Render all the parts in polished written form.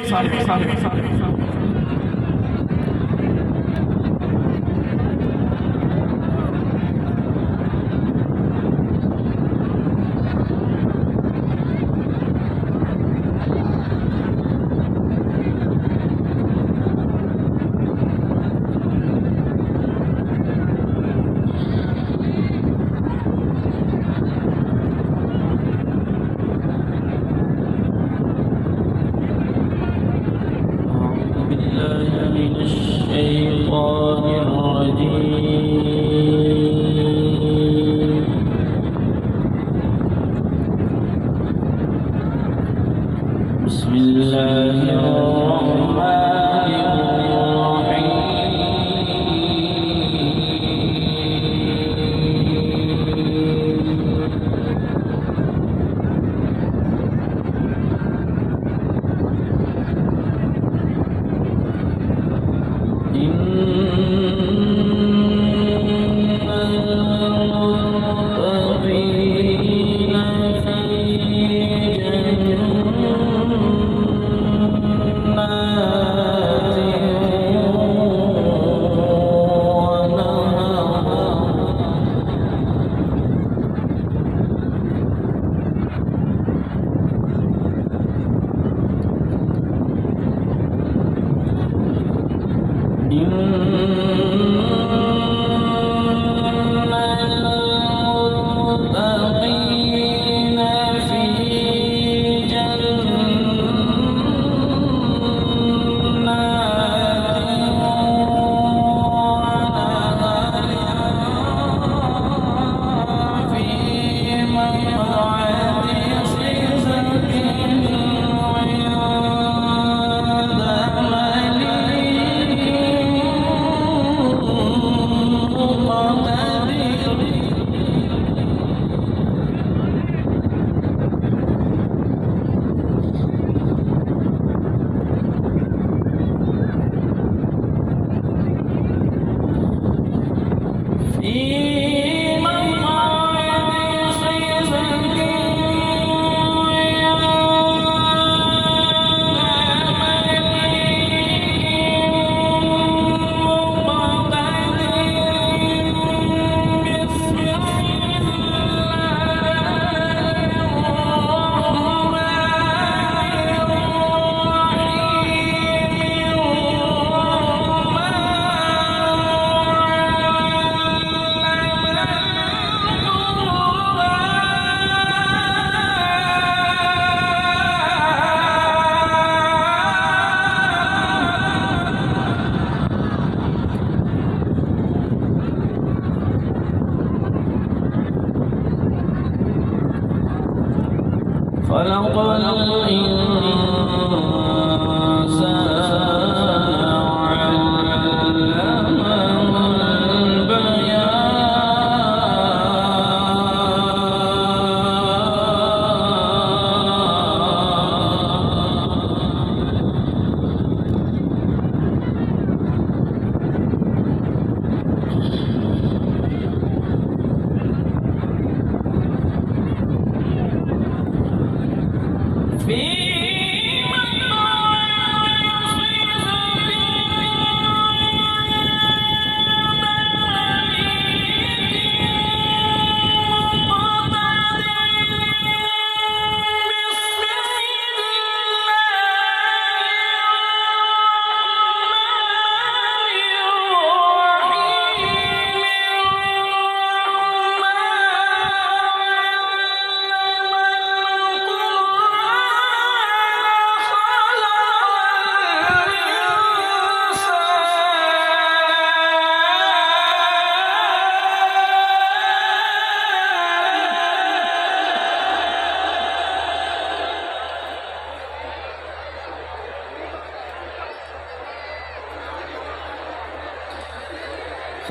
بسم الله الرحمن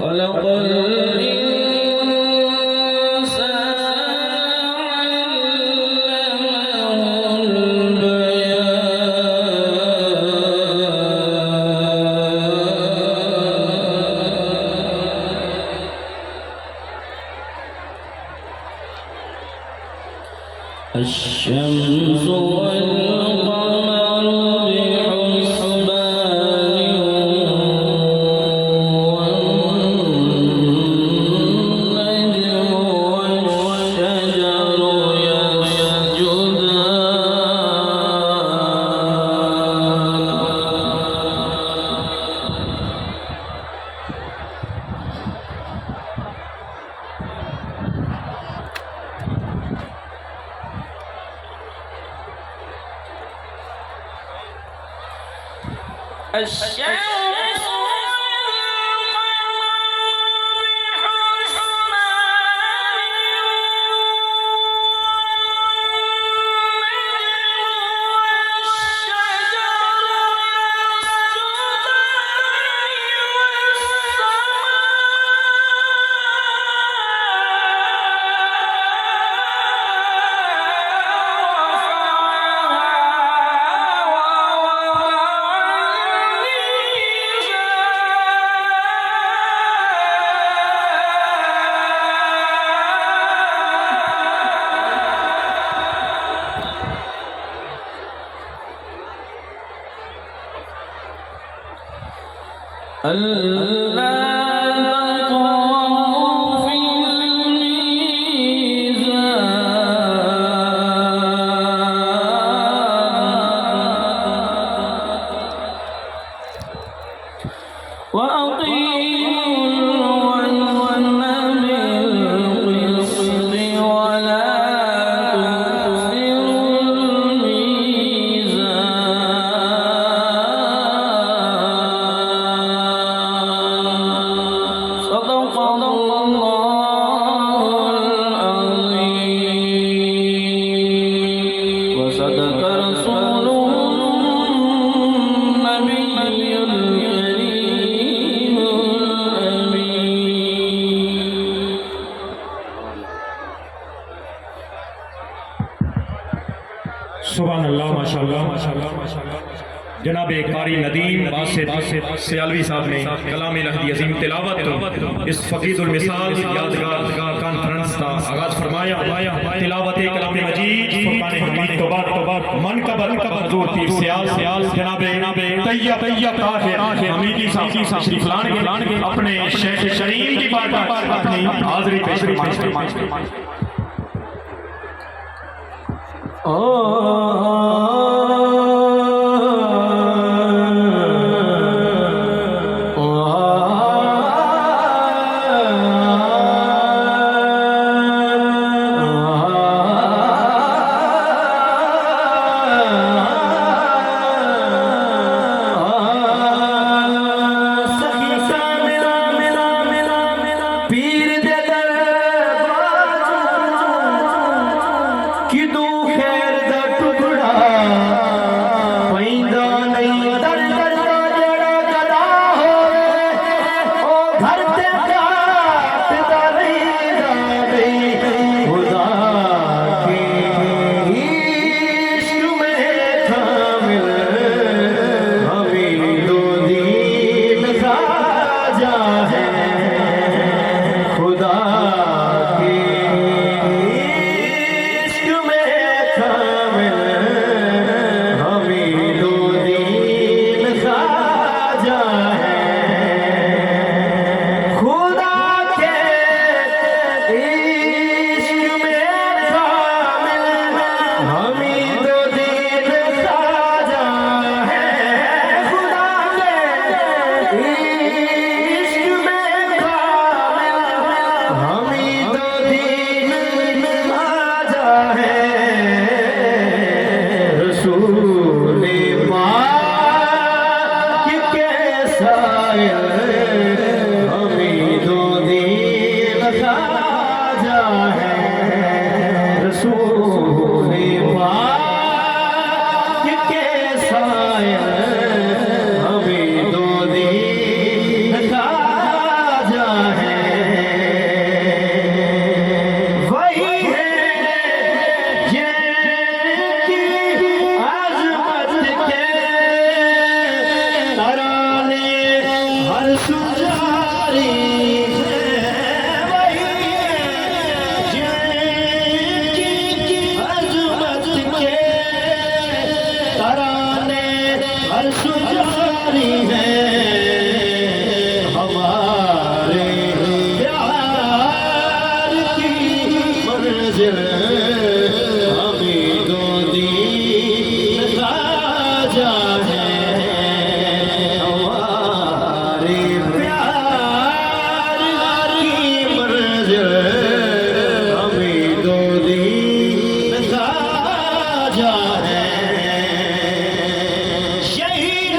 خلق الشمس والقمر بحسبان الشمس سبحان اللہ ماشاءاللہ جناب قاری ندیم باسط سیالوی صاحب نے کلام الہی عظیم تلاوت اس فقید المثال یادگار کانفرنس کا آغاز فرمایا تلاوت کلام مجید فرقان حمید تو بعد منقبت حضور پیر سیال جناب طیب طاہر حمیدی صاحب تشریف لان کے اپنے شیخ شریم کی بارگاہ اپنی حاضری پیش فرمائیں شہید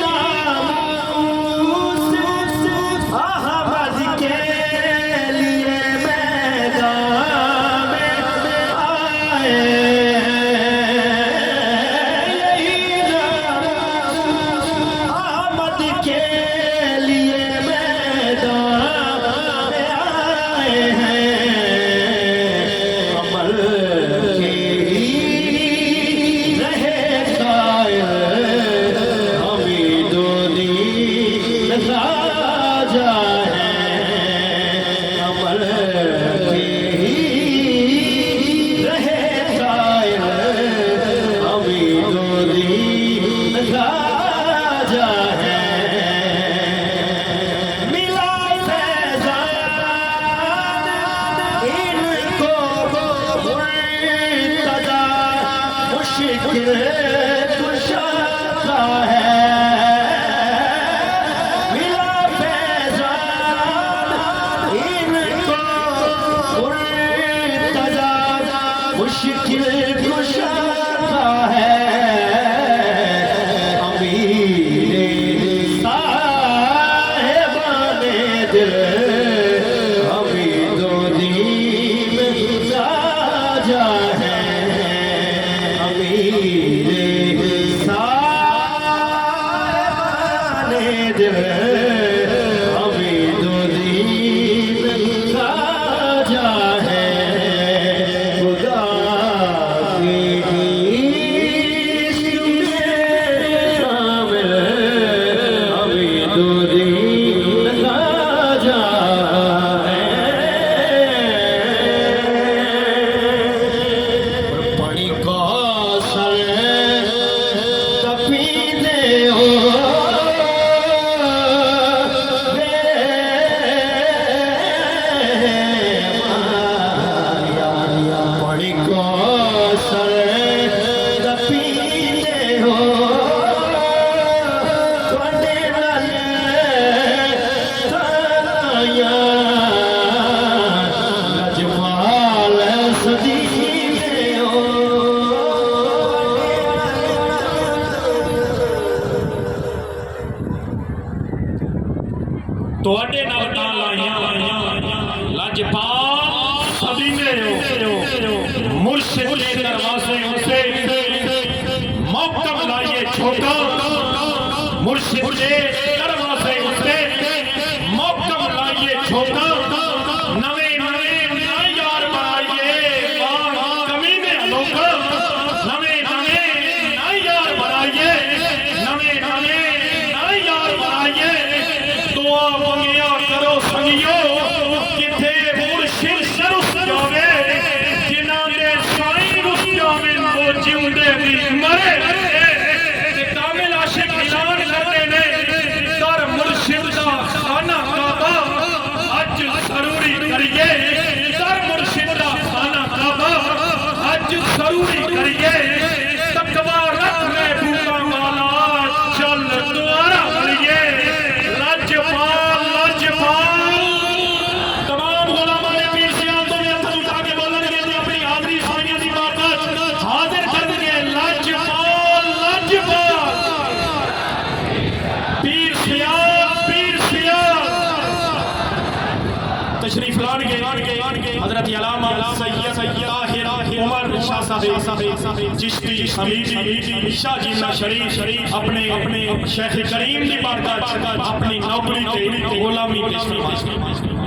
جا ہے ملا فیضان ان کو مرتضی مشکل کشا ہے ملا فیضان ان کو مرتضی مشکل کشا ہے توڑے نوٹان لائیاں لاجپال سبینے ہو مرشد کے دروازے سے محکم لائیے چھوٹا مرشد کے دروازے سے محکم لائیے چھوٹا نوے نوے نئے یار بنائیے کمینے لوکا نوے نوے نئے یار بنائیے نوے نوے نئے یار بنائیے دعا منگیا کرو سنگیو کتھے مرشد سرس جاوے جنہاں نے سائیں رس جاوے وہ جیوندے بھی مرے کامل عاشق اعلان کرتے نے در مرشد دا خانہ کعبہ اج ضروری کریے در مرشد دا خانہ کعبہ اج ضروری کریے تقوی رکھ محبوبہ والا چل دوارا کریے لاجپال لاجپال تمام غلامان نے پیر سیال تو میں ہاتھ اٹھا کے بولن گے اپنی حاضری سائنیہ دی طاقت حاضر کر دیں لاجپال لاجپال پیر سیال تشریف لان کے حضرت علامہ سید طاہر عمر شاہ صاحب چشتی حمیدی شاہ جینا شریف اپنے شیخ کریم دی بارگاہ اپنی نوکری تے غلامی تشریف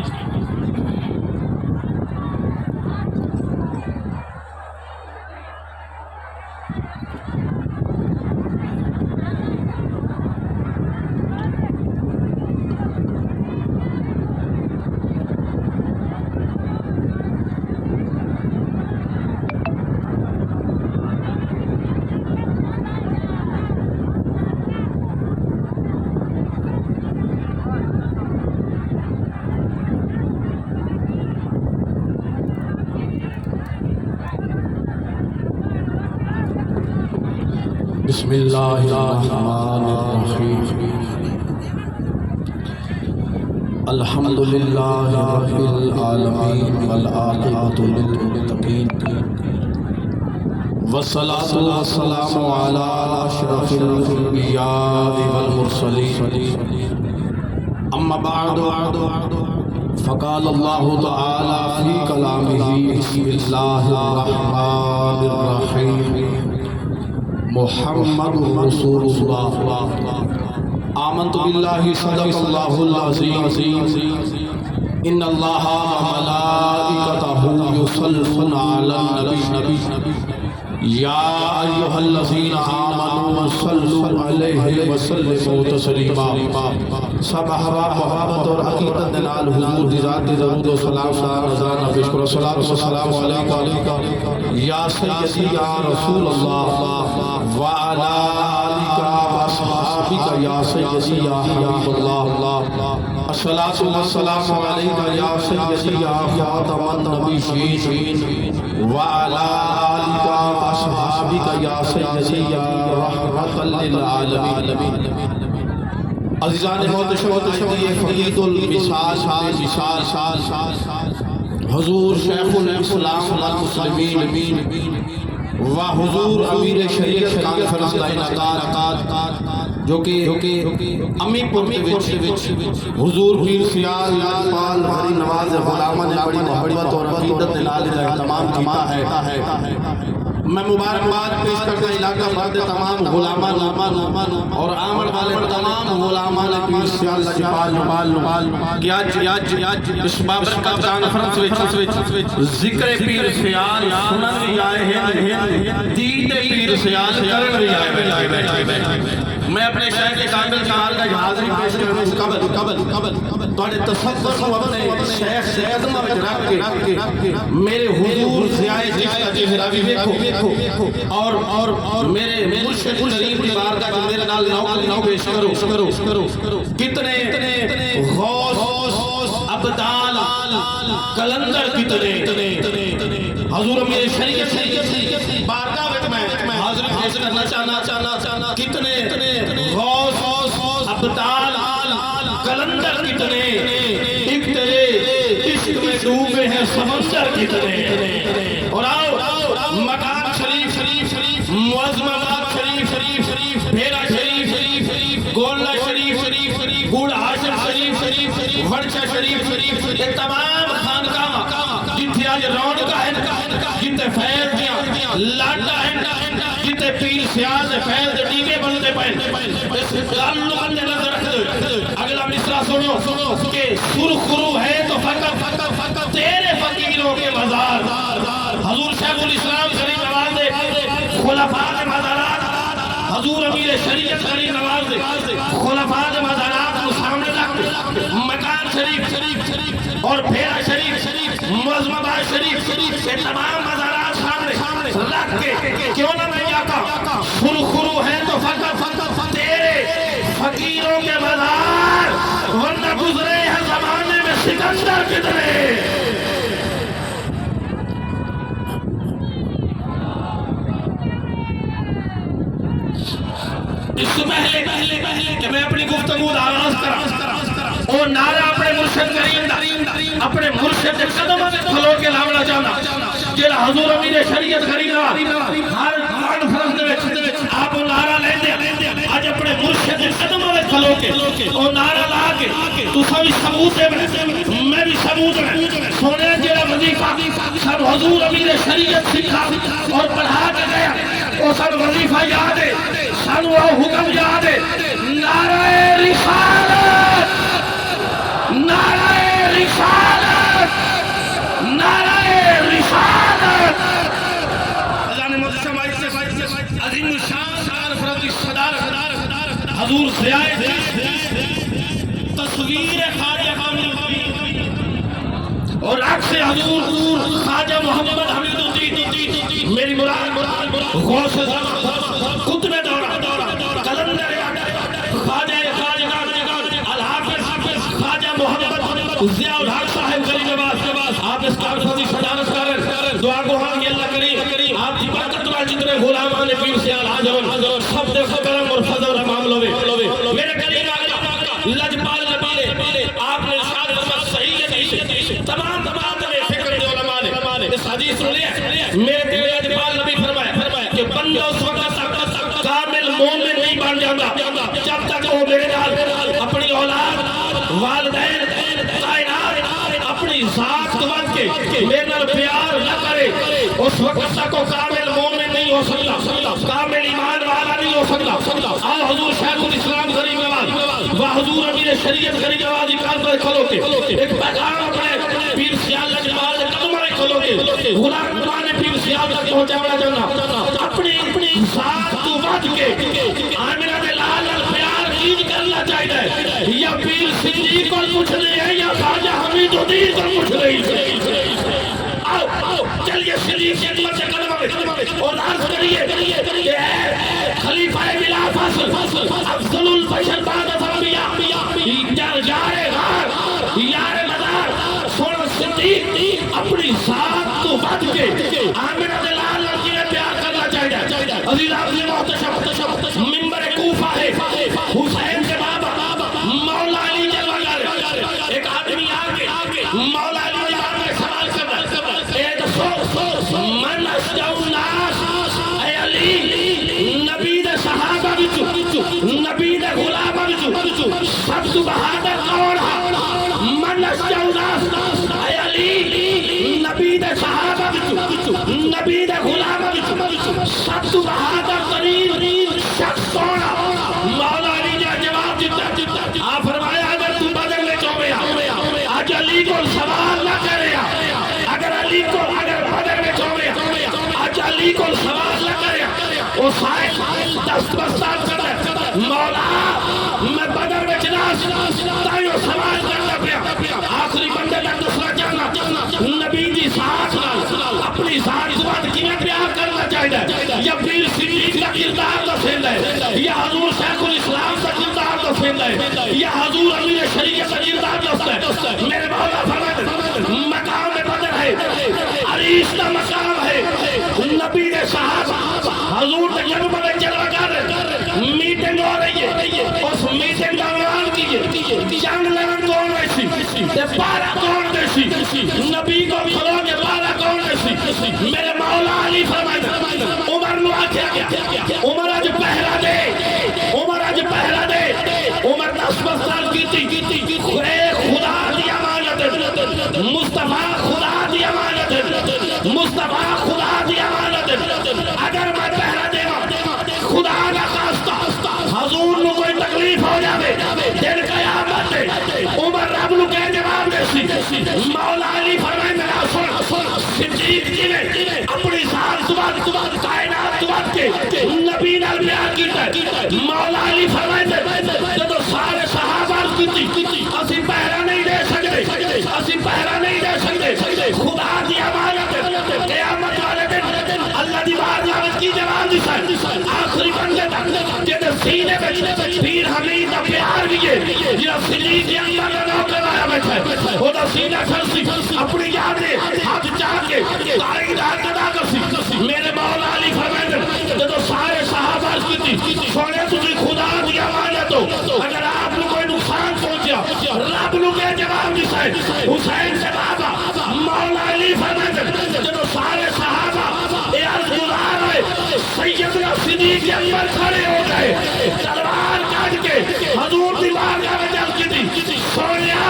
بسم اللہ الرحمن الرحیم الحمدللہ رب العالمین والعاقبۃ للمتقین والصلاة والسلام علی اشرف الانبیاء والمرسلین اما بعد فقال اللہ تعالی فی کلامہ بسم اللہ الرحمن الرحیم محمد رسول اللہ آمنت باللہ صدق اللہ العظیم ان اللہ ملائکتہ یصلون علی النبی یا ایہا الذین آمنوا صلوا علیہ وسلموا تسلیما سب احباب محبت اور عقیدت نال حضور دی ذات درود و سلام رضانا بشکر صلاۃ و سلام علیکہ یا سیدی یا رسول اللہ وعلی آلک و اصحابک اصحابک یا سیدی یا حبیب اللہ الصلاۃ والسلام علیک یا سیدی یا خاتم النبیین وعلی آلک واصحابک یا سیدی یا رحمۃ للعالمین عزیزان محتشم فقید المثال حضور شیخ الاسلام والمسلمین و حضور امیر شریعت کانفرنس دا انعقاد جو کہ امی پور حضور پیر سیال پال بھری نواز غلامہ نے بڑی محبت اور عقیدت نال اہتمام کیتا ہے میں مبارکباد پیش کرتا علاقہ بھر تمام غلامان اور آمن والے تمام غلامان پیر سیال جبال کہ آج اس بابرکت کانفرنس وچ ذکر پیر سیال سنن بھی آئے ہیں دید پیر سیال کرن بھی آئے میں اپنے شیخ کامل کمال کا حاضری پیش کروں قبل توڑے تصدر کو اپنے شیخ خدمہ میں رکھ کے میرے حضور ضیائے جس کا چہرہ بھی دیکھو اور میرے مرشد کریم کی بارگاہ جو میرے نال نو پیش کرو کتنے غوث ابدال کلندر کتنے حضور میرے شریعت بارگاہ میں حاضری پیش کرنا چاہنا کتنے غوث ابدال کلندر کتنے ایک تیرے عشق میں ڈوبے ہیں سمندر کتنے اور آؤ مقام شریف معظم آباد شریف بھیرا شریف گولڈا شریف گوڑ ہاشم شریف ورچہ شریف یہ تمام خانقاہ جتنے آج رونق ہے جتنے فیض دیا لاڈا ہے جتنے پیر سیاز فیض ڈیگے بنتے پہن اس تعلق اندر نظر رکھ دو اگلا مصرع سنو کہ سرخرو ہے تو فقط تیرے فقیروں کے مزار حضور شیخ الاسلام شریف نواز دے خلفاء کے مزارات حضور امیر شریعت شریف نواز دے خلفاء کے مزارات کو سامنے رکھ مکان شریف اور بھیرا شریف معظم آباد شریف یہ تمام مزارات سامنے رکھ کے کیوں نہ میں آقا سرخرو ہے تو فقط تیرے فقیروں کے مزار ورنہ گزرے ہیں زمانے میں سکندر کتنے اس سے پہلے کہ میں اپنی گفتگو آغاز کرا اور نعرہ اپنے مرشد کریم اپنے مرشد قدمہ میں کھلو کے لاؤنا چاہنا جیلہ حضور امیر شریعت کریم ہر کانفرنس دے آپ نعرہ لے دے آج اپنے مرشد قدمہ میں کھلو کے اور نعرہ لا کے تو سبھی ثبوت ہے میں بھی ثبوت ہے سونے جیلہ وظیفہ سب حضور امیر شریعت سکھا اور پڑھا کے گیا وہ سب وظیفہ یاد ہے سن وہ حکم یاد ہے نعرہ رسالت نعرہ رسالت نعرہ رسالت اذان محتشم عظیم الشان کانفرنس کی صدارت حضور ضیائے تصویر خواجہ کامل اور عکس حضور خواجہ محمد حمید الدین میری مراد غوث قطب دورہ کلندر خواجہ الحافظ خواجہ محمد ضیاء الحق صاحب غریب عباس آپ اس کانفرنس کی صدارت کریں دعا کو ہاں اللہ کریم آپ کی برکت میں جتنے غلامان پیر سیال حاضر سب دیکھو کرم اور فضل و معاملوں میں میرے قریب آقا لجپال نبی آپ نے ارشاد فرمایا صحیح تمام فکر کے علماء نے اس حدیث کو لیا میرے لجپال نبی فرمایا کہ بندہ اس وقت تک کامل مومن نہیں بن جاتا جب تک وہ میرے نال اپنی اولاد والدین کائنات اپنی ذات بن کے میرے نال پیار نہ کرے اس وقت تک وہ کامل مومن نہیں ہو سکتا کامل ایمان والا نہیں ہو سکتا آؤ حضور شیخ الاسلام غریب نواز و حضور امیر شریعت غریب نواز کان پر کھلو کے ایک پیغام اپنے پیر سیال لجپال کے قدموں میں کھلو کے غلام قرآن پیر سیال تک پہنچانا چاہنا اپنی ذات تو بچ کے آمنہ دے لال پیار عید کرنا چاہیے یا پیر صدیق کو پوچھ رہے ہیں یا خواجہ حمید الدین کو پوچھ رہے ہیں آؤ چلیے صدیق کے قدموں میں اور عرض کریے خلیفہ خلافہ الفصل افضل البشر بعد الانبیاء یار مدار سونا صدیق اپنی ذات تو بد کے آمنہ دلال لڑکی میں پیار کرنا چاہیے. عزیز آبزی محتشم منبر کوفہ ہے حسین کے بابا مولا علی جلوگر ایک آدمی آگے مولا علی جلوگر میں سوال کرنا اے دسو من اشجع الناس اے علی نبی دے صحابہ بچو نبی دے غلامہ بچو سب تو بہادر کون ہے من اشجع الناس اے علی نبی دے صحابہ بچو نبی دے غلامہ بچو سب تو بہادر ترین شخص کون ہے. مولا علی نے جواب دیتا آپ فرمایا اگر تم بدر میں چوبے آج علی کو سوال نہ کرے اگر علی کو اگر بدر میں چوبے آج علی کو سوال نہ کرے وہ سائل دست بستان کرے مولا میں بدر میں چناس تائیو سوال کرنا پیا آخری بندے میں دوسرا جانا نبی دی ساتھ اپنی ذات بات کی میں پیار کرنا چاہیے یا پیر صدیق کا کردار دسند ہے یا حضور شیخ الاسلام کا کردار دسند ہے یا حضور امیر شریعت کا کردار دسند ہے. میرے مولا فرماتے مقام بدر ہے عریش کا مقام ہے نبی نے صحابہ حضور نے جنوب میں چلا کر میٹنگ ہو رہی ہے اس میٹنگ کا اعلان کیے جنگ لڑن کون ایسی پارا کون دیسی نبی کو کھلو کے پارا کون دیسی. میرے مولا علی فرمائے عمر نو آکھیا گیا عمر آج پہرا دے عمر آج پہرا دے عمر 10 سال کی تھی خدا دی امانت مصطفیٰ خدا دی امانت مصطفیٰ خدا دی امانت اگر میں پہرا دے خدا نہ خواستہ حضور نو کوئی تکلیف ہو جاوے دن قیامت عمر رب نو کہہ جواب دیسی. مولا علی فرمائے میرا سن صدیق جی نے اپنی ذات تباد کائنات تباد کے نبی نال بیان کیتا ہے. مولا علی فرمائے جب سارے صحابہ کی اسی پہرا نہیں دے سکتے اسی پہرا نہیں دے سکتے خدا دی امانت قیامت والے دن اللہ دی بارگاہ کی جواب دیتا ہے. آخری بندے تک جب سینے میں پیر حمید کا پیار بھی ہے جب صدیق کے اندر نہ کرایا بیٹھا ہے وہ تو سینہ کھرسی اپنی یادیں ہاتھ چاہ کے تاریخ دار کدا کرسی. میرے مولا علی فرمائے جب سارے صحابہ کی سونے تجھے خدا دی امانت ہو اگر آپ کو کوئی نقصان پہنچیا رب نو کے جواب دیتا ہے. حسین سے بابا مولا علی فرمائے جب سارے صحابہ اے عرض گزار ہے سیدنا صدیق کے اندر کھڑے ہو گئے تلوار کاٹ کے حضور دی بارگاہ میں جل کی تھی سونیا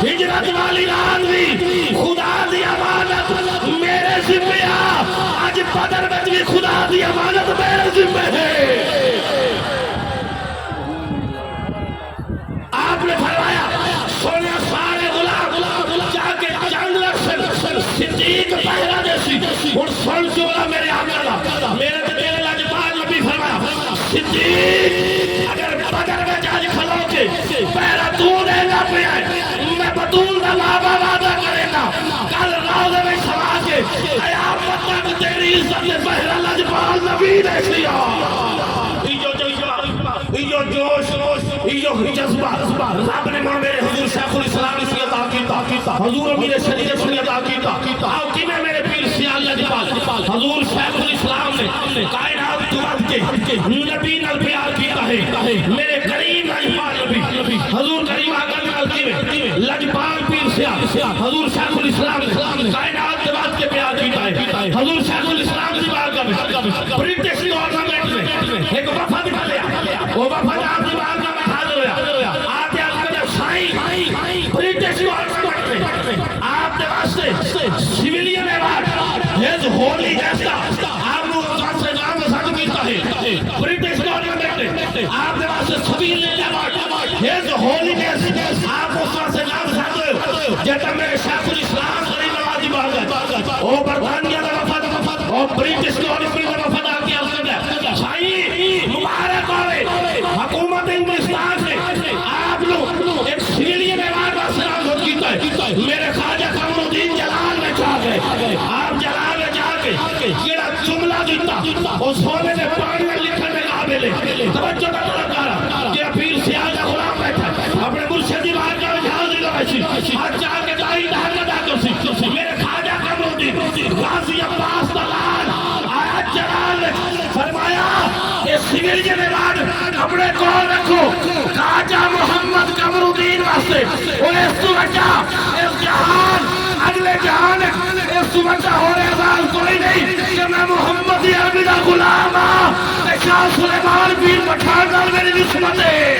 ہجرت والی رات بھی خدا دی امانت میرے ذمہ آج بدر میں بھی خدا دی امانت میرے ذمہ ہے. آپ نے فرمایا سونیا سارے غلام جا کے جنگ لڑ صدیق پہرا دیسی اور سن چولا میرے آقا دا میرے تیرے لاجپال نبی فرمایا صدیق اگر بدر میں جاج کھلو کے پہرا تو دے گا پہ آئے میں بطول دا بابا وعدہ کرے گا کل روزے میں سوا کے قیامت تک تیری عزت نے پہرا لاجپال نبی دے سیا. ایو جوش ایو جذبہ رب نے میرے حضور شیخ الاسلام اس عطا کیتا حضور امیر شریعت سے عطا کیتا آؤ کی میں میرے پیر سیال لاجپال حضور شیخ الاسلام نے کائنات تباد کے نبی نال پیار کیتا ہے. میرے کریم لاجپال نبی حضور کریم آقا نال کی لاجپال پیر سیال حضور شیخ الاسلام نے کائنات تباد کے پیار کیتا ہے. حضور شیخ الاسلام دی بارگاہ میں برٹش گورنمنٹ نے ایک وفد بھیجا وہ وفد آپ کی بارگاہ میں حاضر ہوا آتے آتے سائیں برٹش گورنمنٹ نے آپ کے واسطے سویلین ایوارڈ ہیز ہولی جیسا آپ کو کون سے نام ساتھ کیتا ہے. برٹش گورنمنٹ نے آپ کے واسطے سویلین ایوارڈ ہیز ہولی جیسا آپ کو کون سے نام ساتھ جیتا میرے شیخ الاسلام غریب نوازی بارگاہ وہ برطانیہ کا وفد اور برٹش گورنمنٹ کا وفد آ کے سائیں مبارک ہوئے حکومت انگلستان نے آپ لوگ ایک سیلین ایوارڈ کا سلام کیتا ہے. میرے خواجہ قمر الدین جلال میں جا گئے آپ جلال میں جا کے کیڑا جملہ دیتا اور سونے نے پانی میں لکھنے میں قابل ہے توجہ کا طلب کارا کہ پیر سیاہ کا غلام بیٹھا اپنے مرشدی بار کا جہاز دیگا بیشی ہر چاہ کے دائی دہر کا داکر سی میرے خواجہ قمرالدین غازی عباس دلال آیا جلال فرمایا کہ سگل جنے بعد اپنے کول رکھو خواجہ محمد قمرالدین واسطے اور اس تو بچا اس جہان اگلے جہان اس تو بچا ہو رہے ازاز کوئی نہیں کہ میں محمد عربی دا غلام ہاں شاہ سلیمان پیر پٹھان نال میری نسبت ہے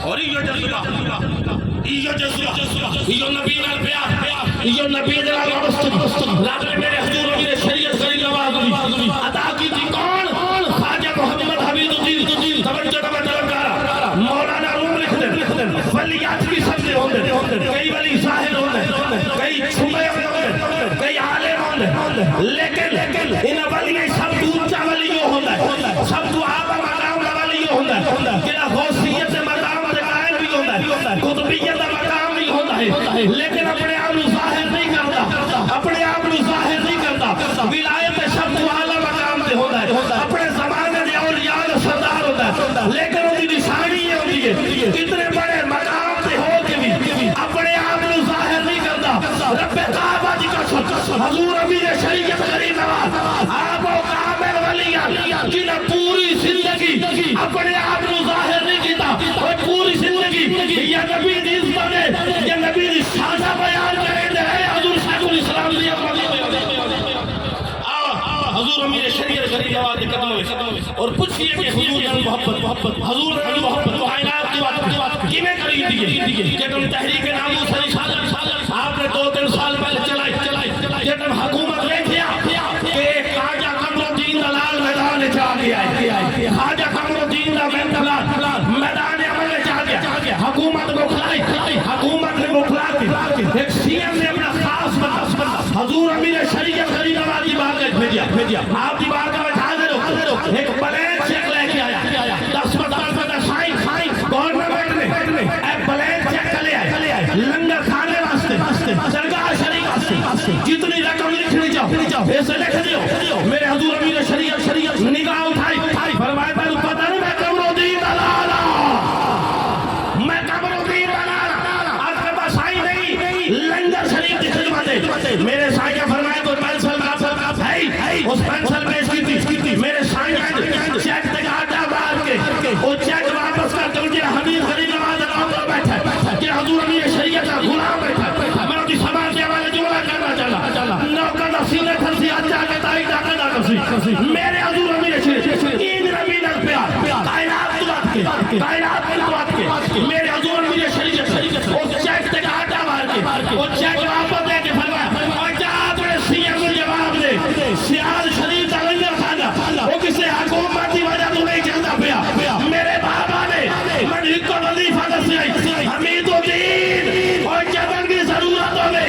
اور یہ جذبہ یہ نبی نال پیار یہ نبی نال وابستگی رات میں میرے حضور امیر شریعت سری آواز ہوئی ادا کی تھی کون خواجہ محمد حمید الدین توجہ کا طلب کارا مولانا روم لکھ دیں ولیات بھی سب نے ہوندے کئی ولی ظاہر ہوندے کئی چھمے ہوندے کئی عالم ہوندے لیکن ان ولی سب اونچا ولی یہ ہوندا سب تو اعلی مقام ولی یہ ہوندا کہ غوثیت سے مقام سے قائل بھی ہوندا قطبیت کا مقام بھی ہوتا ہے لیکن اپنے آپ کو ظاہر نہیں کرتا اپنے آپ کو ظاہر نہیں کرتا ولایت سب تو اعلی مقام سے ہوتا ہے اپنے زمانے میں اولیاء کا سردار ہوتا ہے لیکن ان کی نشانی یہ ہوتی ہے کتنے بڑے مقام سے ہو کے بھی اپنے آپ کو ظاہر نہیں کرتا رب کعبہ کی قسم حضور امیر شریعت غریب نواز آپ و کامل ولیان جنہیں پوری زندگی اپنے آپ کو ظاہر نہیں کیتا اور پوری زندگی یا نبی دی عزت ہے یا نبی دی سازہ بیان کریں دے حضور شیخ الاسلام دی حضور امیر شریعت غریب نواز کے قدموں میں اور پوچھئے کہ حضور نے محبت حضور نے محبت کائنات کی بات کیویں کری دی کہ تم تحریک ناموس رسالت آپ نے 2-3 سال پہلے چلائی کہ تم حکومت لے کیا کہ خواجہ قمرالدین دلال میدان میں جا گیا خواجہ قمرالدین دلال میدان عمل میں جا گیا حکومت کو کھلائی حکومت نے مکھلا کے ایک سی ایم نے اپنا خاص بندہ حضور امیر شریعت غریب نواز کی بارگاہ بھیجا آپ کی بارگاہ میں حاضر ہو ایک بلینک چیک لے کے آیا 10 پتہ سائن گورنمنٹ نے ایک بلینک چیک لے آئے لنگر کھانے واسطے درگاہ شریف واسطے جتنی رقم لکھنی چاہو ایسے لکھ دیو میرے حضور امیر شریعت نگاہ اٹھائی فرمایا تمہیں پتہ نہیں میں قمرالدین دلال میں قمرالدین دلال آج کے پاس آئی نہیں لنگر شریف کی خدمت ہے میرے سائن کا فرمایا کوئی پینسل ہے اس پینسل میں اس کی تھی میرے سائن چیک تک آٹا بار کے وہ چیک واپس کر کے مجھے حمید غریب نواز نام پر بیٹھا کہ حضور امیر شریعت کا غلام بیٹھا میں اپنی سماج کے حوالے جملہ کرنا چلا نوکر نصیلے تھنسی اچھا کے تائی ڈاکہ ڈاکسی میرے حضور امیر شریعت این نبی نل پیار کائنات کی بات کے میرے حضور امیر شریعت اس چیک تک آٹا بار کے وہ چیک واپس دے کے فرمایا اور جا اپنے سی ایم کو جواب دے سیال شریف کا لنگر کھانا وہ کسی حکومت کی وجہ تو نہیں چلتا پیا میرے بابا نے من ہی کو وظیفہ دسی حمید الدین اور جبل کی ضرورتوں میں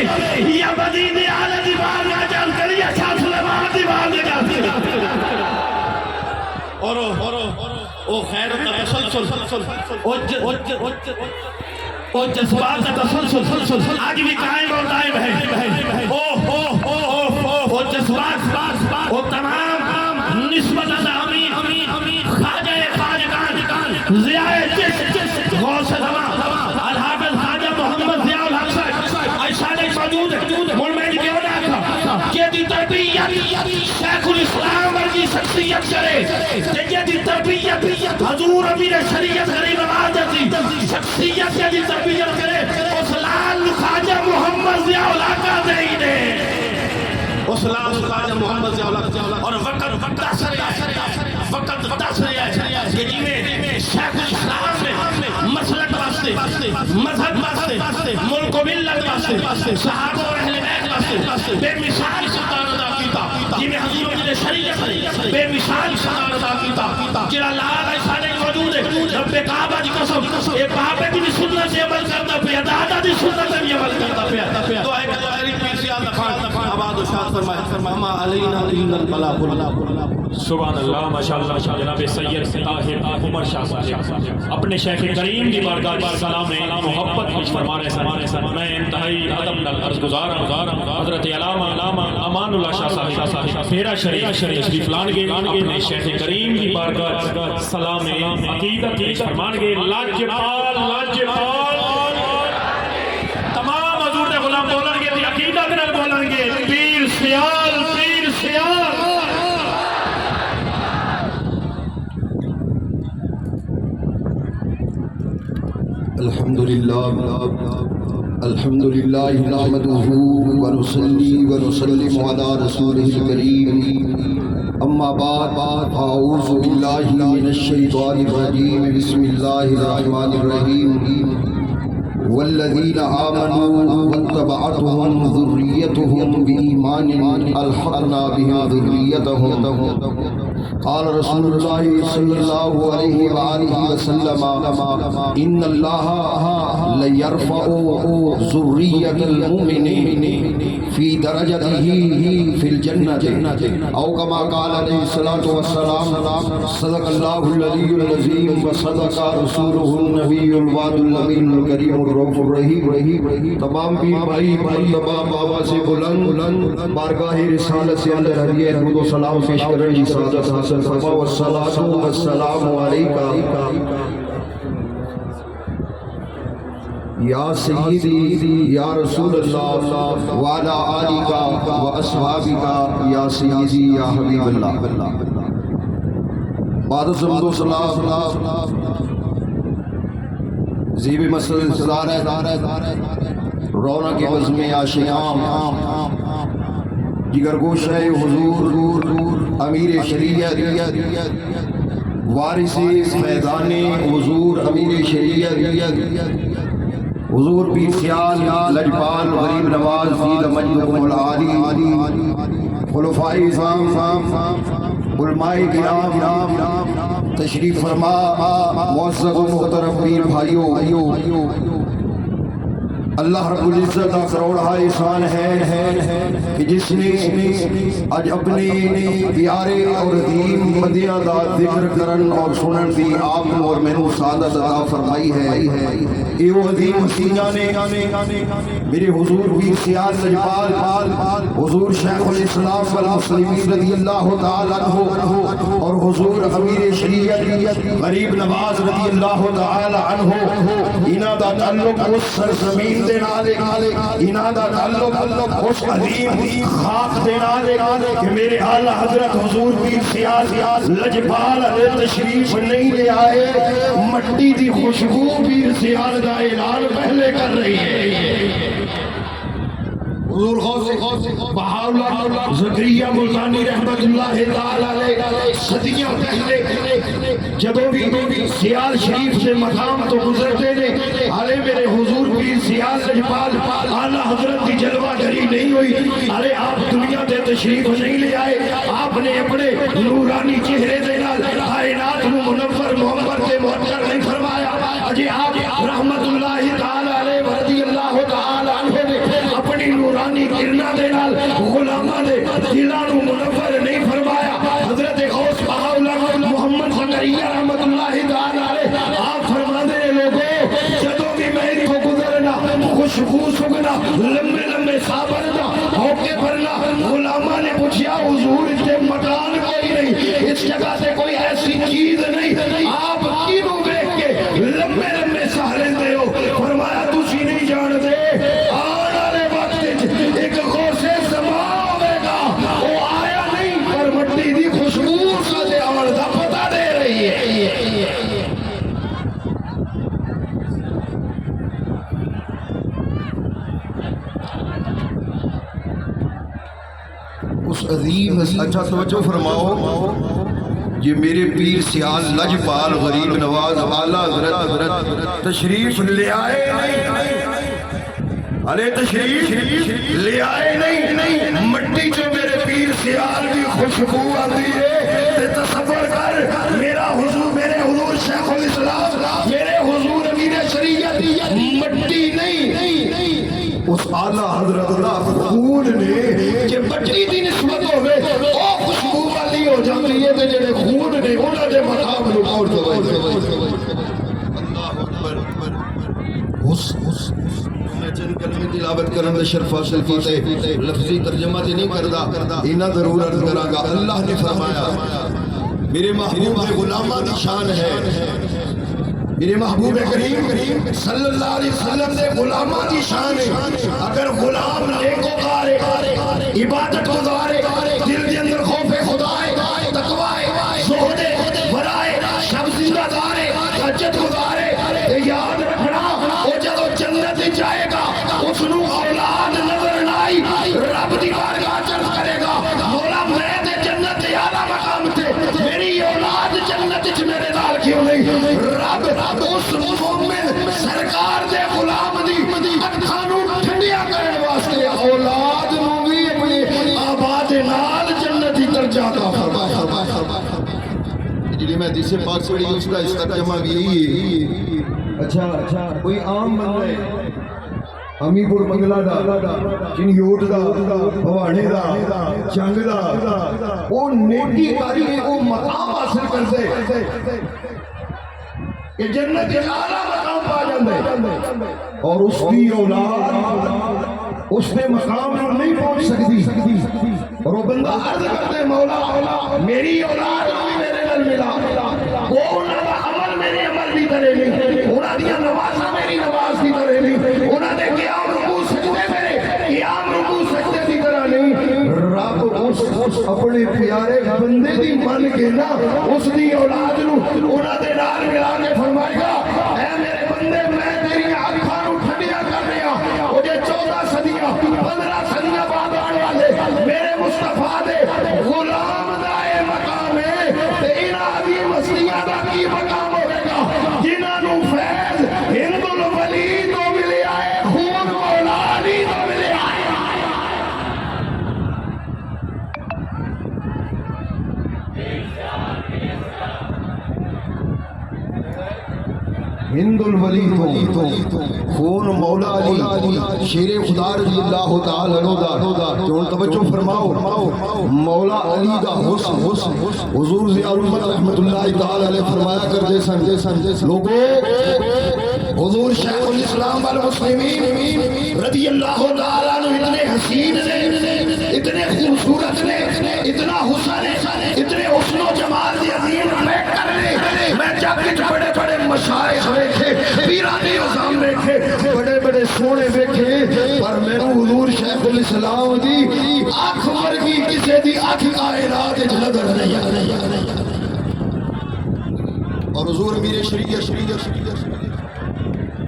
یا مدینہ اعلی دی بارگاہ جان کر یا شاہ سلیمان دی بارگاہ اور او خیر کا تسلسل اور جذبات کا تسلسل آج بھی قائم اور دائم ہے او جذبات وہ تمام نسبت امین خواجگان ضیاء غوث زمان الحافظ خواجہ محمد ضیاء الحق صاحب ایسا نہیں موجود ہے مولوی کیوں نہ کہ دی تربیت شیخ الاسلام ورگی شخصیت کرے کہ دی تربیت حضور امیر شریعت غریب نواز دی شخصیت دی تربیت کرے اس لال خواجہ محمد ضیاء الحق دے دے اس لال خواجہ محمد ضیاء الحق اور وقت دس رہا ہے کہ جی میں شیخ الاسلام نے مسلک واسطے مذہب واسطے ملک و ملت واسطے صحابہ اور اہل بیت واسطے بے مثال سلطان ادا کیتا جی میں حضور امیر شریعت بے مثال سلطان ادا کیتا جڑا لال ایسا نہیں موجود ہے رب کعبہ دی قسم اے بابے دی سنت سے عمل کرتا پیا دادا دی سنت سے عمل کرتا پیا تو ہے کہ پیر سیال خان آباد و شاد فرمائے اما علینا الا البلاغ۔ سبحان اللہ، ماشاءاللہ۔ جناب سید طاہر عمر شاہ صاحب اپنے شیخ کریم کی بارگاہ میں سلام محبت پیش فرما رہے ہیں۔ میں انتہائی ادب نال عرض گزار حضرت علامہ امان اللہ شاہ صاحب پھیرا شریف لان گے اپنے شیخ کریم کی بارگاہ سلام عقیدت پیش فرمان گے۔ لاجپال تمام حضور دے غلام بولن گے، عقیدت نال بولن گے، پیر سیال الحمد للہ نحمده ونصلي ونسلم على رسوله الكريم اما بعد اعوذ باللہ من الشیطان الرجیم بسم اللہ الرحمن الرحیم والذین آمنوا واتبعتهم ذریتهم بإیمان الحقنا بهم ذریتهم قال رسول اللہ صلی اللہ علیہ وآلہ وسلم ان اللہ لیرفع ذریت المؤمن فی درجته فی الجنة او کما قال علیہ الصلاة والسلام صدق اللہ العلی العظیم وصدق رسولہ النبی الوعد الامین الکریم الرؤوف الرحیم۔ تمام پیر بھائی مرتبہ بابا سے بلند بارگاہ رسالت سے اندر ہدیہ درود و سلام پیش کریں جی سعادت حاصل فرما والصلاة والسلام علیکہ یا سیدی یا رسول اللہ وعلا آلکہ و اصحابکہ یا سیدی یا حبیب اللہ۔ بعد سمد و سلام زیب مسجد انتظار ہے رونق بزم عاشقان جگر گوشہ حضور امیر شریعت وارث میدان حضور امیر شریعت حضور پیر سیال لجپال غریب نواز فیض مجدکم العالی خلفاء اعظام علماء کرام تشریف فرما معزز و محترم پیر بھائیو، اللہ رب العزت کا کروڑ احسان ہے کہ جس نے آج اپنے پیارے اور عظیم مدیہ دا ذکر کرن اور سنن دی آپ اور میں نے سعادت عطا فرمائی ہے۔ یہ وہ عظیم حسینہ نے میرے حضور پیر سیال لجپال حضور شیخ الاسلام والمسلمین رضی اللہ تعالی عنہ اور حضور امیر شریعت غریب نواز رضی اللہ تعالی عنہ انہاں دا تعلق اس سرزمین دے نال انہاں دا تعلق اس عظیم خاک دے نال کہ میرے اعلی حضرت حضور پیر سیال لجپال علیہ تشریف نہیں لے آئے، مٹی دی خوشبو پیر سیال دا اعلان پہلے کر رہی ہے۔ حضور غوث بہاءاللہ زکریا ملتانی رحمت اللہ تعالی علیہ صدیاں پہلے جدوں بھی سیال شریف سے مقام تو گزرتے نے، ارے میرے حضور پیر سیال لجپال اعلی حضرت کی جلوہ گری نہیں ہوئی، ارے آپ دنیا دے تشریف نہیں لے آئے، آپ نے اپنے نورانی چہرے دے نال کائنات نو منور محمد سے معطر نہیں فرمایا، اجے آپ رحمت اللہ تعالی علیہ رضی اللہ تعالی عنہ نے اپنی نورانی کرنا دے نال غلاماں دے دلاں نو منور نہیں فرمایا۔ حضرت غوث بہاءاللہ محمد زکریا رحمت اللہ تعالی علیہ آپ فرماندے ہیں لوگوں جدوں بھی میں کو گزرنا خوشبو سگنا لمبے لمبے سابرنا ہوکے بھرنا، غلاماں نے پوچھا حضور تے مکان کوئی نہیں، اس جگہ سے کوئی ایسی چیز نہیں، آپ کیوں دیکھ کے لمبے لمبے سہرے دے ہو؟ فرمایا تسی نہیں جان دے آنے والے وقت ایک غوث زمان ہوئے گا، وہ آیا نہیں پر مٹی دی خوشبو کا دے آن دا پتہ دے رہی ہے۔ اس عظیم اچھا توجہ فرماؤ، یہ میرے پیر سیال لجپال غریب نواز اعلیٰ حضرت تشریف لے آئے نہیں، ارے تشریف لے آئے نہیں، مٹی جو میرے پیر سیال کی خوشبو آتی ہے، تصور کر میرا حضور میرے حضور شیخ الاسلام میرے حضور امیر شریعت مٹی نہیں اس اعلیٰ حضرت دا خون نے کہ بچی دی نسبت ہوئے او خوشبو والی ہو جاتی ہے تے جڑے خون نے انہاں دے مقام نو پہنچ دے اللہ اکبر میں چند کلمے تلاوت کرن دا شرف حاصل کیتے لفظی ترجمہ تے نہیں کردا انہاں ضرور عرض کراں گا اللہ نے فرمایا میرے محبوب کے غلاماں کی شان ہے میرے محبوب کریم صلی اللہ علیہ وسلم دے غلاماں کی شان ہے اگر غلام نیکوکار ہے عبادت گزار ہے دل دے اندر خوف خدا ہے تقوی ہے زہد ہے ورع ہے شب زندہ دار ہے تہجد گزار ہے تے یاد رکھنا او جدوں جنت جائے گا اس نو اولاد نظر نہ آئی رب دی بارگاہ عرض کرے گا مولا میں تے جنت دے اعلیٰ مقام تے میری اولاد جنت وچ میرے نال کیوں نہیں رب اس مومن سرکار دے غلام دی اکھاں نو ٹھنڈیاں کرن واسطے اولاد نو بھی اپنی آباد نال جنت دی درجہ عطا فرمایا جڑی میں حدیث پاک پڑھی اس کا ترجمہ بھی یہی ہے اچھا کوئی عام بندہ ہے امی پور بنگلہ دا چنگیوٹ دا بھوانے دا جنگ دا وہ نیکی کاری ہے وہ مقام حاصل کر دے کہ جنت کے اعلیٰ مقام پا جاندے اور اس کی اولاد اس نے مقام میں نہیں پہنچ سکتی اور وہ بندہ عرض کرتے مولا میری اولاد بھی میرے نال ملا وہ انہاں دا عمل میرے عمل دی طرح نہیں انہاں دی نمازاں میری نماز دی طرح نہیں انہاں دے قیام رکوع سجدے میرے قیام رکوع سجدے دی طرح نہیں رب اس اپنے پیارے بندے دی من کے نا اس دی اولاد نو انہاں دے نال ملا کے فرمائے گا اے میرے بندے میں تیری آنکھاں نو ٹھنڈیاں کر رہا او جے 14 صدیاں 15 صدیاں بعد آنے والے میرے مصطفیٰ دے غلام دا اے مقام ہے تے انہاں دی مسیحیاں دا کی مقام ہوے گا جنہاں نو فیض ہند الولی تو ملیا ہے خون مولا علی تو ملیا ہے ہند الولی تو خون مولا علی شیر خدا رضی اللہ تعالی عنہ دا جو توجہ فرماؤ مولا علی دا حسن حضور ضیاء الامت رحمت اللہ تعالی علیہ فرمایا کرتے سن لوگوں حضور شیخ الاسلام والمسلمین رضی اللہ تعالی عنہ اتنے حسین نے اتنے خوبصورت نے اتنا حسن ہے اتنے حسن و جمال دی عظیم میں کرنے میں جب کچھ بڑے بڑے مشائخ دیکھے پیرانی عظام دیکھے بڑے بڑے سونے دیکھے پر میں حضور شیخ الاسلام دی آنکھ مرگی کسے دی آنکھ کائنات نظر نہیں آئی اور حضور میرے شریعت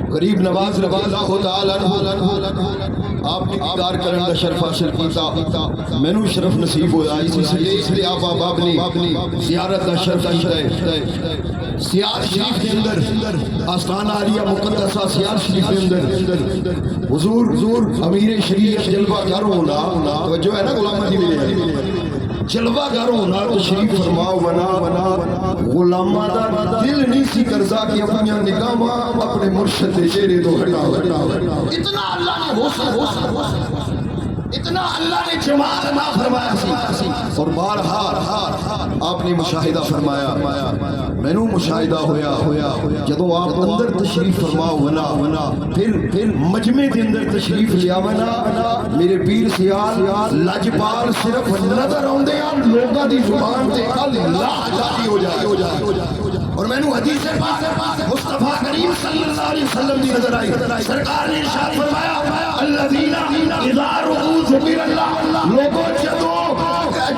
غریب نواز رضی اللہ تعالی عنہ آپ نے دیدار کرنے کا شرف حاصل کیتا میں نو شرف نصیب ہویا اس لیے آپ احباب نے زیارت کا شرف کیتا ہے سیال شریف کے اندر آستانہ عالیہ مقدسہ سیال شریف کے اندر حضور امیر شریعت جلوہ گر ہونا توجہ ہے نا غلامہ دی ملے جلوہ گر ہونا تشریف فرماؤ بنا غلامہ دا دل نہیں سی کرزا کہ اپنی نگاہ اپنے مرشد دے چہرے تو ہٹا اتنا اللہ نے حسن اتنا اللہ نے جمال نہ فرمایا سی اور بارہا آپ نے مشاہدہ فرمایا میں نو مشاہدہ ہویا جدو آپ اندر تشریف فرماؤ بنا پھر مجمع کے اندر تشریف لیا بنا میرے پیر سیال لاجپال صرف نظر آندے ہیں لوگاں دی زبان تے اللہ جاری ہو جائے اور میں نو حدیث پاک مصطفیٰ کریم صلی اللہ علیہ وسلم دی نظر آئی سرکار نے ارشاد فرمایا الذین اذا رؤوا ذکر اللہ لوگوں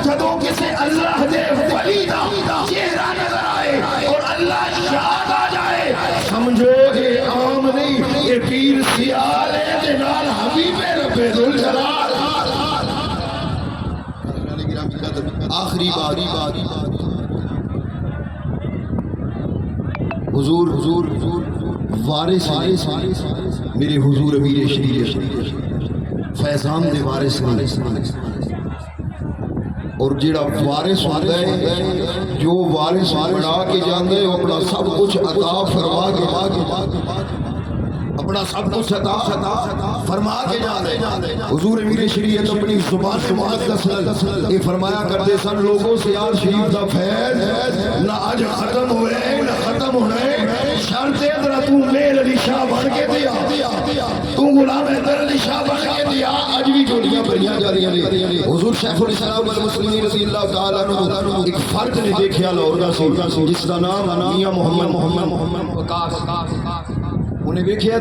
جدوں کسی اللہ دے ولی دا چہرہ نظر آئے اور اللہ یاد آ جائے سمجھو یہ عام نہیں یہ پیر سیال ہے دے نال حبیب رب ذوالجلال آخری بات حضور وارث میرے حضور امیر شریعت فیضان دے وارث اور جیڑا وارث ہوتا ہے جو وارث بڑھا کے جاندے اپنا سب کچھ عطا فرما کے اپنا سب کچھ عطا فرما کے جانے حضور امیر شریعت اپنی زبان مقدس یہ فرمایا کرتے سن لوگوں سے یار شریف دا فیض نہ اج ختم ہوئے نہ ختم ہونے شرط ادھر تو میل علی شاہ بن کے دیا تو غلام حیدر علی شاہ بن کے دیا اج بھی جوڑیاں بڑیاں جا رہی ہیں حضور شیخ الاسلام والمسلمین رضی اللہ تعالیٰ عنہ ایک فرد نے دیکھا لاہور دا سی جس کا نام میاں محمد وقاص انہیں دیکھیا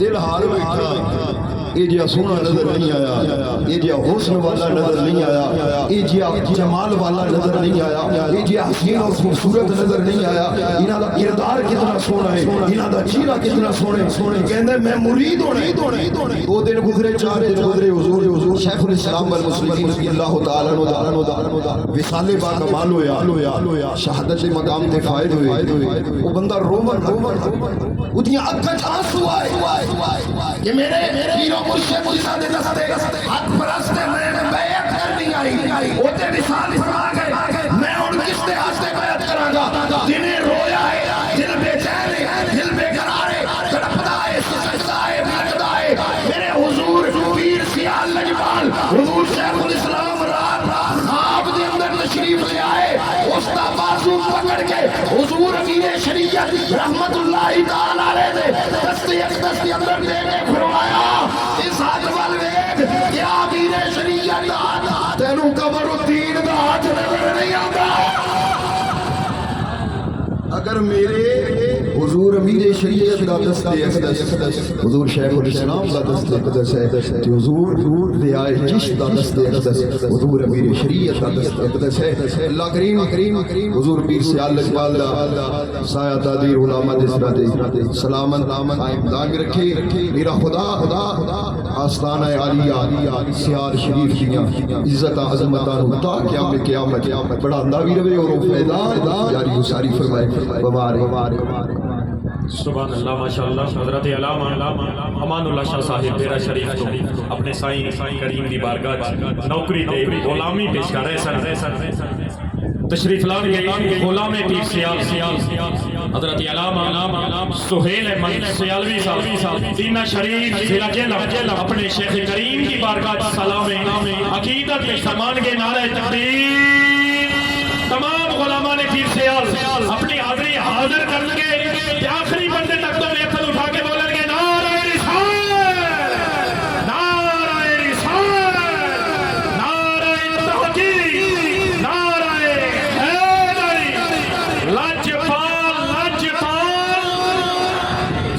دل حال بیٹھا یہ جیا سونا نظر نہیں آیا یہ جیا حسن والا نظر نہیں آیا یہ جیا جمال والا نظر نہیں آیا یہ جیا حسین اور خوبصورت نظر نہیں آیا انہاں دا کردار کتنا سونا ہے انہاں دا چہرہ کتنا سونے کہندے میں مرید ہونے دو دن گزرے 4 دن گزرے حضور شیخ الاسلام والمسلمین رضی اللہ تعالیٰ عنہ وصال با کمال ہویا شہادت کے مقام تے فائد ہوئے وہ بندہ رومن ادیاں اکھاں آنسو آئے کہ میرے پیروں مرشد مجھا دے دستے حق پرستے میں بیعت کرنی آئی ہوتے مثال فرما گئے میں ان کس دے ہاستے بیعت کرا گا جنہیں رویا ہے دل بے چین ہے دل بے قرار ہے تڑپتا ہے سستا ہے بھٹکتا ہے میرے حضور پیر سیال لجبال حضور شیخ الاسلام رات خواب دے اندر تشریف لے آئے اس کا بازو پکڑ کے حضور امیر شریعت رحمت اللہ تعالیٰ علیہ دے دستی اقدس کے اندر دے کے فرمایا اس حق والوید کیا امیر شریعت تینوں قبر الدین دا ہاتھ نظر نہیں آتا اگر میرے حضور امیر شریعت دا دست اقدس حضور شیخ الاسلام دا دست اقدس ہے کہ حضور دیائے چشت دا دست اقدس حضور امیر شریعت دا دست اقدس ہے اللہ کریم حضور پیر سیال لجبال دا سایہ تادیر علامہ دسنا دے سلامت آئیم داغ رکھے میرا خدا آستانہ عالیہ سیال شریف کیا عزت عظمتہ نتا قیامت بڑا انداوی روے اور فیدان جاری ساری فرمائے سبحان اللہ ماشاءاللہ حضرت علامہ امان اللہ شاہ صاحب بیرا شریف کو اپنے سائیں کریم دی بارگاہ نوکری دے غلامی پیش کر رہے سن تشریف لان گئے غلام پیر سیال حضرت علامہ سہیل احمد سیالوی صاحب دینہ شریف ضلع جیلہ اپنے شیخ کریم کی بارگاہ سلام عقیدت میں سامان کے نعرہ تکبیر تمام غلامان پیر سیال اپنی حاضری حاضر کر لگے آخری بندے تک تو میتھل اٹھا کے بولیں گے نعرہ رسالت نعرہ رسالت نعرہ تحقیق نعرہ حیدری لجپال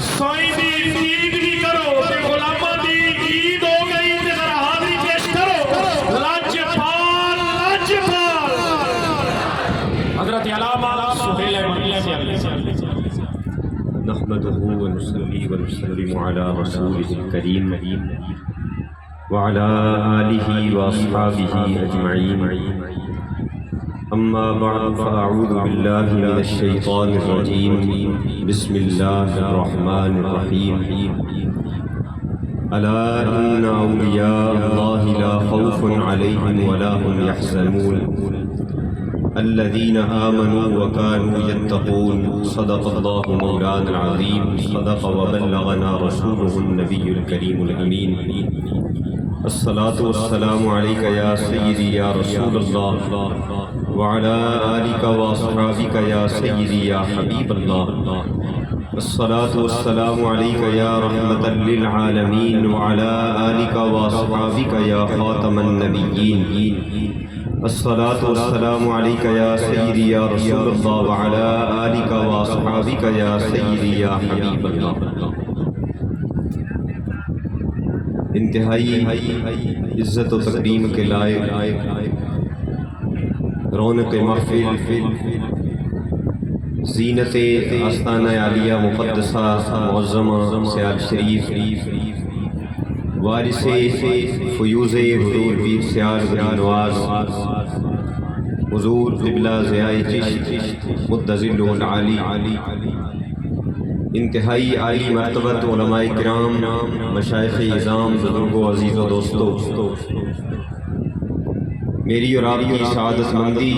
سائیں دی عید بھی کرو تے غلامہ دی عید ہو گئی تے ذرا حاضری پیش کرو لجپال حضرت علامہ سہیل احمد نحمده ونصلي ونسلم على رسوله الكريم وعلى آله وأصحابه أجمعين أما بعد فأعوذ بالله من الشيطان الرجيم بسم الله الرحمن الرحيم ألا إن أولياء الله لا خوف عليهم ولا هم يحزنون الذين آمنوا وكانوا يتقون صدق الله مولانا العظيم صدق وبلغنا رسوله النبي الكريم الأمين الصلاة والسلام عليك يا سيدي يا رسول الله وعلى آلك وأصحابك يا سيدي يا حبيب الله الصلاة والسلام عليك يا رحمة للعالمين وعلى آلك وأصحابك يا خاتم النبيين الصلاة والسلام عليك يا سيدي يا رسول الله وعلى آلك وأصحابك يا سيدي يا حبيب الله انتہائی عزت و تکریم کے لائق رونق محفل زینت آستانہ عالیہ مقدسہ معظمہ سیال شریف وارث فیوز حضور پیر سیال ولی نواز حضور قبلہ ضیاء چشت مدظل العالی انتہائی عالی مرتبت علماء کرام مشائخ اعظام بزرگوں عزیز و دوستوں میری اور آپ کی سعادت مندی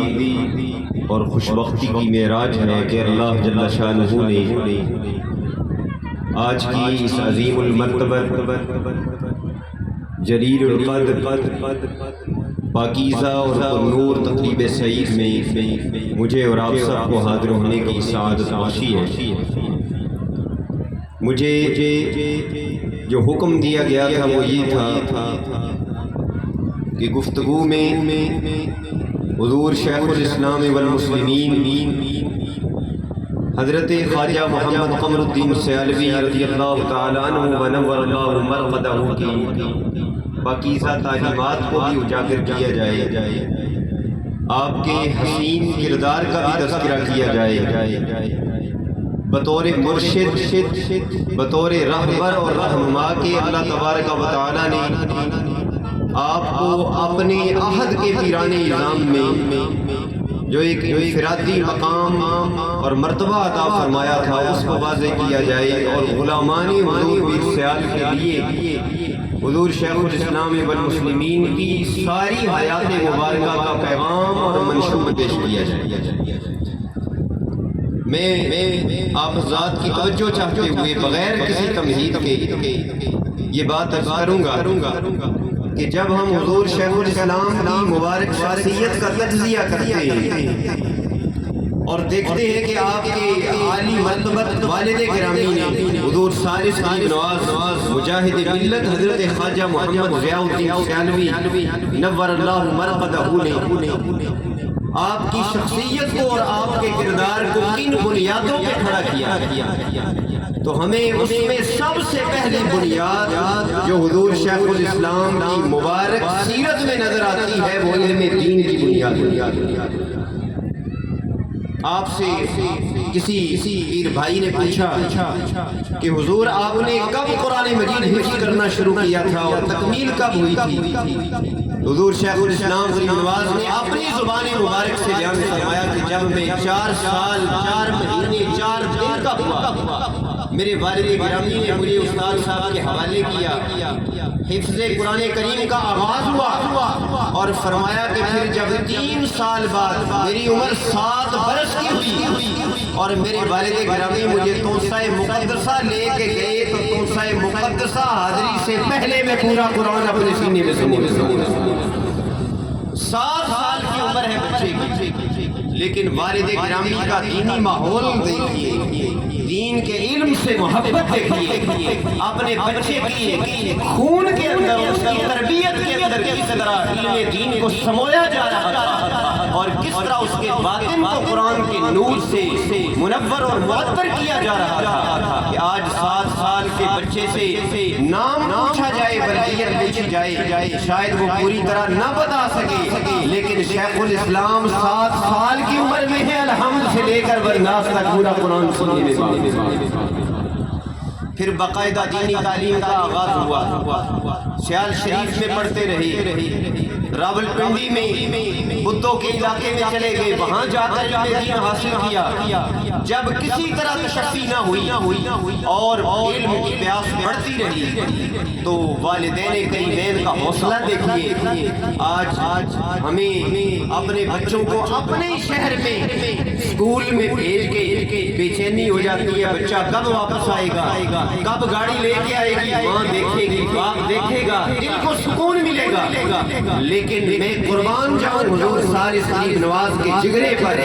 اور خوشبختی کی معراج ہے کہ اللہ جل شانہ نے آج کی اس عظیم المرتبت جلیل القدر پاکیزہ اور نور تقریب سعید میں مجھے اور آپ سب کو حاضر ہونے کی سعادت بخشی ہے۔ مجھے جو حکم دیا گیا تھا وہ یہ تھا کہ گفتگو میں حضور شیخ الاسلام والمسلمین حضرت خواجہ محمد قمر الدین سیالوی رضی اللہ تعالی عنہ ونور اللہ مرقدہ کی پاکیزہ تعلیمات کو بھی اجاگر کیا جائے، آپ کے حسین کردار کا بھی تذکرہ کیا جائے، بطور مرشد، بطور رہبر اور رہنما کے اللہ تبارک و تعالی نے آپ کو اپنے عہد کے پیرانہ نظام میں جو ایک انفرادی مقام اور مرتبہ عطا فرمایا تھا اس کو واضح کیا جائے، اور غلامان حضور پیر سیال کے لیے حضور شیخ الاسلام والمسلمین کی ساری حیات مبارکہ کا پیغام اور منشور پیش کیا جائے۔ میں آپ حضرات کی توجہ چاہتے ہوئے بغیر کسی تمہید کے یہ بات عرض کروں گا کہ جب ہم حضور شیخ الاسلام کی مبارک شخصیت کا تجزیہ کرتے ہیں اور دیکھتے ہیں کہ آپ کے عالی مرتبت والد گرامی نے حضور ثالث غریب نواز مجاہد ملت حضرت خواجہ محمد ضیاء الدین سیالوی نور اللہ مرقدہ نے آپ کی شخصیت کو اور آپ کے کردار کو کن بنیادوں پہ کھڑا کیا، تو ہمیں اس میں سب سے پہلی بنیاد جو حضور شیخ الاسلام کی مبارک سیرت میں نظر آتی ہے وہ علم دین کی بنیاد۔ آپ سے کسی پیر بھائی نے پوچھا کہ حضور آپ نے کب قرآن مجید حفظ کرنا شروع کیا تھا اور تکمیل کب ہوئی تھی؟ حضور شیخ الاسلام غریب نواز نے اپنی زبان مبارک سے بیان فرمایا کہ جب میں 4 سال 4 مہینے 4 دن کا ہوا، میرے والد گرامی نے مجھے استاد صاحب کے حوالے کیا، حفظ قرآن کریم کا آغاز ہوا اور فرمایا کہ پھر جب 3 سال بعد میری عمر 7 برس کی ہوئی اور میرے والد گرامی مجھے توسہ مقدسہ لے کے گئے تو توسہ مقدسہ حاضری سے پہلے میں پورا قرآن اپنے سینے میں سمجھا۔ 7 سال کی عمر ہے بچے کی، لیکن والد گرامی کا دینی ماحول دیکھیے، دین کے علم سے محبت دیکھیے، اپنے بچے کی خون کے اندر اس کی تربیت کے اندر کس طرح علم دین کو سمویا جا رہا تھا اور کس طرح اس کے باطن کو قرآن کے نور سے منور اور معطر کیا جا رہا تھا کہ آج 7 سال کے بچے سے نام پوچھا جائے، بلدیت پوچھی جائے، شاید وہ پوری طرح نہ بتا سکے، لیکن شیخ الاسلام 7 سال کی عمر میں ہے، الحمد سے لے کر ورناس تک پورا قرآن سننے میں۔ پھر باقاعدہ دینی تعلیم کا آغاز ہوا، سیال شریف میں پڑھتے رہے، راول پنڈی میں بدھوں کے علاقے میں چلے گئے، وہاں جا کر دین حاصل کیا۔ جب کسی طرح تشفی نہ ہوئی اور علم کی پیاس بڑھتی رہی تو والدین کریمین کا حوصلہ دیکھیے۔ آج ہمیں اپنے بچوں کو اپنے شہر میں اسکول میں بھیج کے بے چینی ہو جاتی ہے، بچہ کب واپس آئے گا، کب گاڑی لے کے آئے گی، ماں دیکھے گی، باپ دیکھے گا، دل کو سکون ملے گا۔ لیکن میں قربان جاؤں حضور ثالث غریب نواز کے جگرے پر،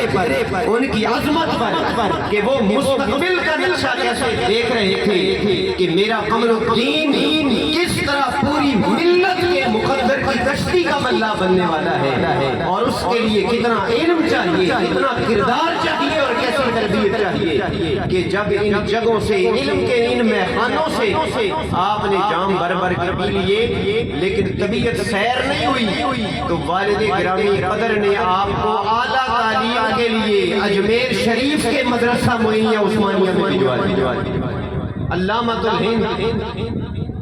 ان کی عظمت پر کہ وہ مستقبل کا نقشہ کیسے دیکھ رہے تھے کہ میرا قمر الدین کس طرح پوری ملت کے مقدر کی کشتی کا ملا بننے والا ہے اور اس کے لیے کتنا علم چاہیے، کتنا کردار چاہیے اور کیسی تربیت چاہیے کہ جب ان جگہوں سے علم کے ان میخانوں سے آپ نے جام بھر کے پی لیے لیکن طبیعت سیر نہیں ہوئی تو والد گرامی قدر نے آپ کو اعلیٰ تعلیم کے لیے اجمیر شریف کے مدرسہ معینیہ عثمانیہ میں بھجوا دیا۔ علامۃ الہند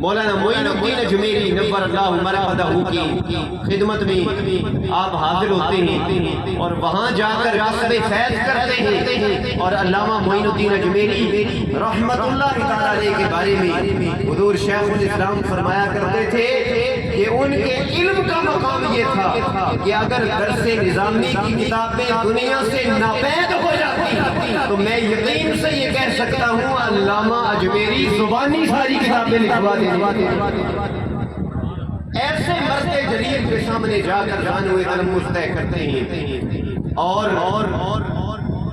مولانا معین الدین اجمیری نور اللہ مرقدہ کی خدمت میں آپ حاضر ہوتے ہیں اور وہاں جا کر کسب فیض کرتے ہیں، اور علامہ معین الدین اجمیری رحمت اللہ تعالیٰ علیہ کے بارے میں حضور شیخ الاسلام فرمایا کرتے تھے کہ ان کے علم کا مقام یہ تھا کہ اگر درس نظامی کی کتابیں دنیا سے ناپید ہو جاتی تو میں یقین سے یہ کہہ سکتا ہوں علامہ اجمیری زبانی ساری کتابیں لکھوا دیں۔ ایسے مرد جلیل کے سامنے جا کر جانوے تلمس طے کرتے ہیں اور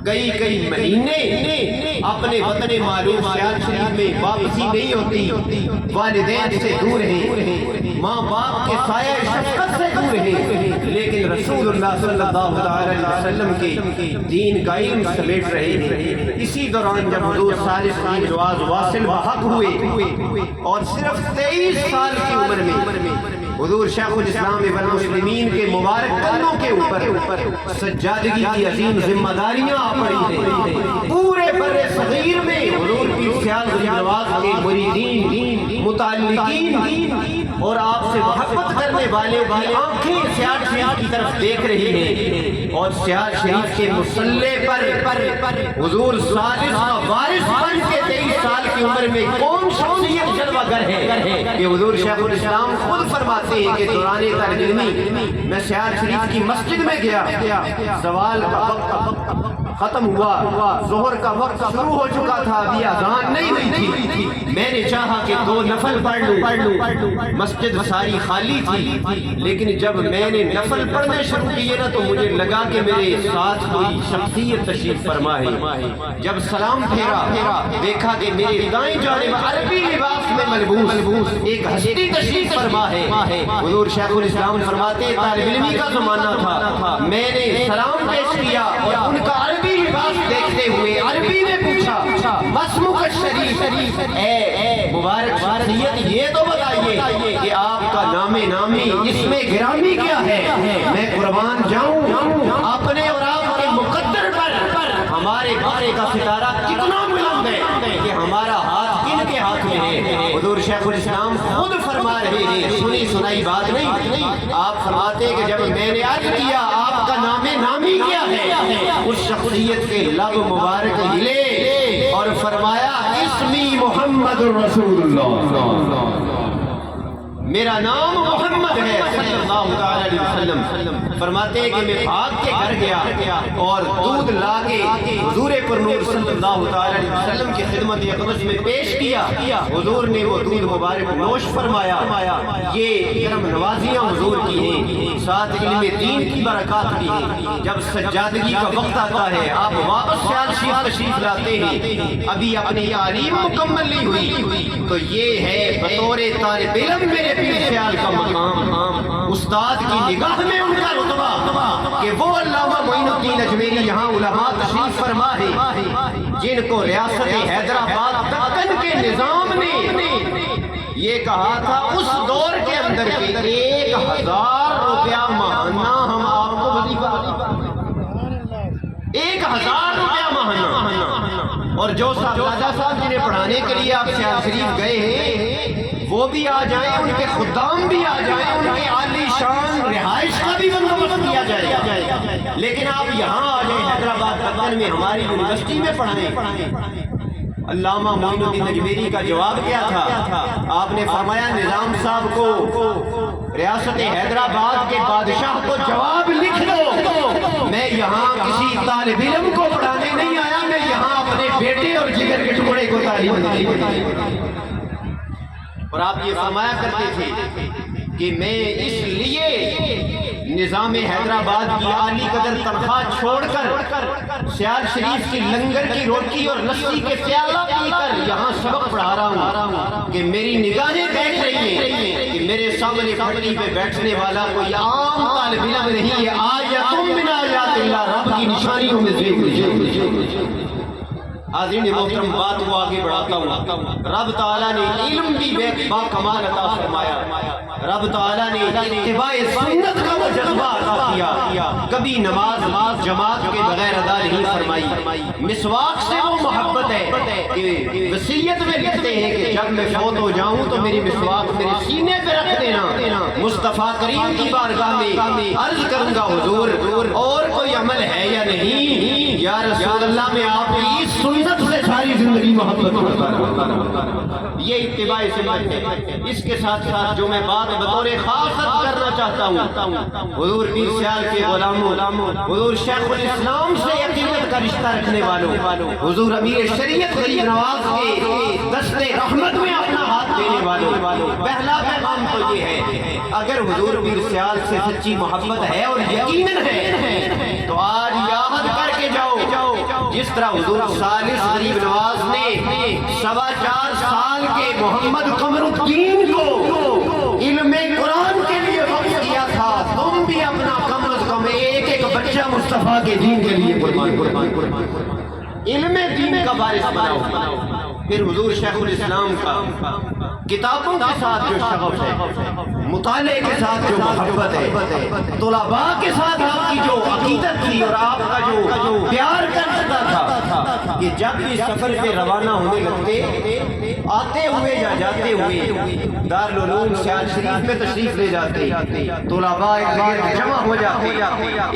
کئی مہینے اپنے وطن معروف سیاحت شریف میں واپسی نہیں ہوتی، والدین سے دور ہیں، ماں باپ کے سایہ شفقت سے دور ہیں، لیکن رسول اللہ صلی اللہ علیہ وسلم کے دین کا علم سمیٹ رہے ہیں۔ اسی دوران جب حضور صالح کی جواز واصل بحق ہوئے اور صرف 23 سال کی عمر میں حضور شیخ الاسلام والمسلمین کے مبارک قدموں کے اوپر سجادگی کی عظیم ذمہ داریاں آ پڑی ہیں۔ پورے بر صغیر میں حضور کی سیال نواز کے مریدین، متعلقین اور آپ سے محبت کرنے والے کی آنکھیں سیال شریف کی طرف دیکھ رہی ہیں، اور سیال شریف کے مصلے پر حضور ثالث کا وارث بن کے 23 سال کی عمر میں کون شخصیت جلوہ گر ہے کہ حضور شیخ الاسلام خود فرماتے ہیں کہ دوران طالب علمی میں سیال شریف کی مسجد میں گیا، زوال کا وقت ختم ہوا، ظہر کا وقت شروع ہو چکا تھا، ابھی اذان نہیں ہوئی تھی، میں نے چاہا کہ 2 نفل پڑھ لوں، مسجد ساری خالی تھی، لیکن جب میں نے نفل پڑھنے شروع کیے نا تو مجھے لگا کہ میرے ساتھ کوئی شخصیت تشریف فرما ہے۔ جب سلام پھیرا دیکھا کہ میرے دائیں جانب عربی لباس میں ملبوس ایک ہستی تشریف فرما ہے۔ حضور شیخ الاسلام فرماتے طالب علمی کا زمانہ تھا، میں نے سلام پیش کیا اور ان کا عربی لباس دیکھتے ہوئے عربی میں پوچھا مسمک الشریف، اے مبارک شخصیت یہ تو بتائیے کہ آپ کا نام نامی اس میں گرامی کیا ہے، میں قربان جاؤں اپنے اور آپ کے مقدر پر ہمارے بارے کا ستارہ کتنا بلند ہے کہ ہمارا ہاتھ کن کے ہاتھ میں ہے۔ حضور شیخ الاسلام خود فرما رہے ہیں، سنی سنائی بات نہیں، آپ فرماتے کہ جب میں نے عرض کیا آپ کا نام نامی کیا ہے، اس شخصیت کے لب مبارک ہلے اور فرمایا اسمی محمد الرسول اللہ، میرا نام محمد ہے صلی اللہ علیہ وسلم۔ فرماتے ہیں کہ میں بھاگ کے گھر گیا اور دودھ لا کے حضور پرنور صلی اللہ علیہ وسلم کی خدمت اقدس میں پیش کیا، حضور نے وہ دودھ مبارک نوش فرمایا، یہ کرم نوازیاں حضور کی ہیں، ساتھ علم دین کی برکات بھی ہیں۔ جب سجادگی کا وقت آتا ہے آپ واپس سیال شریف تشریف لاتے ہیں، ابھی اپنی تعلیم مکمل نہیں ہوئی، تو یہ ہے بطور طالب علم میرے پیر سیال کا مقام، استاد کی نگاہ میں ان کا رتبہ کہ وہ علامہ معین الدین اجمیری یہاں علماء تشریف فرما ہے جن کو ریاست حیدرآباد دکن کے نظام نے یہ کہا تھا اس دور کے اندر کہ 1000 روپیہ ماہانہ ہم آپ کو وظیفہ، 1000 روپیہ ماہانہ، اور جو صاحبزادہ صاحب جنہیں پڑھانے کے لیے آپ سیال شریف گئے ہیں وہ بھی آ جائیں، ان کے خدام بھی آ جائیں، ان کی عالی شان رہائش کا بھی بندوبست کیا جائے، لیکن آپ یہاں آ جائیں حیدرآباد دکن میں ہماری یونیورسٹی میں پڑھائیں۔ علامہ معین الدین اجمیری کا جواب کیا تھا؟ آپ نے فرمایا نظام صاحب کو ریاست حیدرآباد کے بادشاہ کو جواب لکھ دو، میں یہاں کسی طالب علم کو پڑھانے نہیں آیا، میں یہاں اپنے بیٹے اور جگر کے ٹکڑے کو تعلیم دینے۔ اور آپ یہ فرمایا کرتے تھے کہ میں اس لیے نظام حیدرآباد کی عالی قدر تنخواہ چھوڑ کر سیال شریف کی لنگر کی روٹی اور لسی کے پیالہ پی کر یہاں سبق پڑھا رہا ہوں کہ میری نگاہیں دیکھ رہی ہیں کہ میرے سامنے پھٹی پہ بیٹھنے والا کوئی عام طالب علم نہیں ہے، آیۃ من آیات اللہ، رب کی نشانیوں میں سے حاضرین محترم، بات کو آگے بڑھاتا ہوں۔ رب تعالیٰ نے علم بھی با کمال عطا فرمایا، رب تعالیٰ نے اتباع سنت کا وہ جذبہ عطا کیا، کبھی نماز جماعت کے بغیر ادا نہیں فرمائی۔ مسواک سے وہ محبت ہے کہ وصیت میں لکھتے ہیں کہ جب میں فوت ہو جاؤں تو میری مسواک میرے سینے پہ رکھ دینا۔ مصطفیٰ کریم کی بارگاہ میں عرض کروں گا حضور اور کوئی عمل ہے یا نہیں؟ یا رسول اللہ، میں آپ کی سنت سے ساری زندگی محبت کرتا ہوں۔ یہ اتباع سنت ہے۔ اس کے ساتھ ساتھ جو میں بات بطور خاص کرنا چاہتا ہوں، حضور پیر سیال کے غلاموں، حضور شیخ الاسلام سے عقیدت کا رشتہ رکھنے والوں، حضور امیر شریعت غریب نواز کے دستے رحمت میں اپنا ہاتھ دینے والوں، پہلا پیغام تو یہ ہے، اگر حضور پیر سیال سے سچی محبت ہے اور یقیناً ہے تو آج یاد کر کے جاؤ، جس طرح حضور ثالث غریب نواز نے 4.25 سال کے محمد قمر الدین کو علم قرآن کے لیے وقف کیا تھا، تم بھی اپنا کم از کم ایک بچہ مصطفیٰ کے دین کے لیے قربان علم دین کا وارث بناؤ۔ پھر حضور شیخ الاسلام کا کتابوں کے ساتھ جو شغف ہے، مطالعے کے ساتھ جو محبت ہے، طلباء کے ساتھ آپ کی جو عقیدت تھی اور آپ کا جو پیار کرتا تھا کہ جب بھی سفر پہ روانہ ہونے لگتے، آتے ہوئے یا جاتے ہوئے دارالعلوم سیال شریف میں تشریف لے جاتے، طلباء جمع ہو جاتے،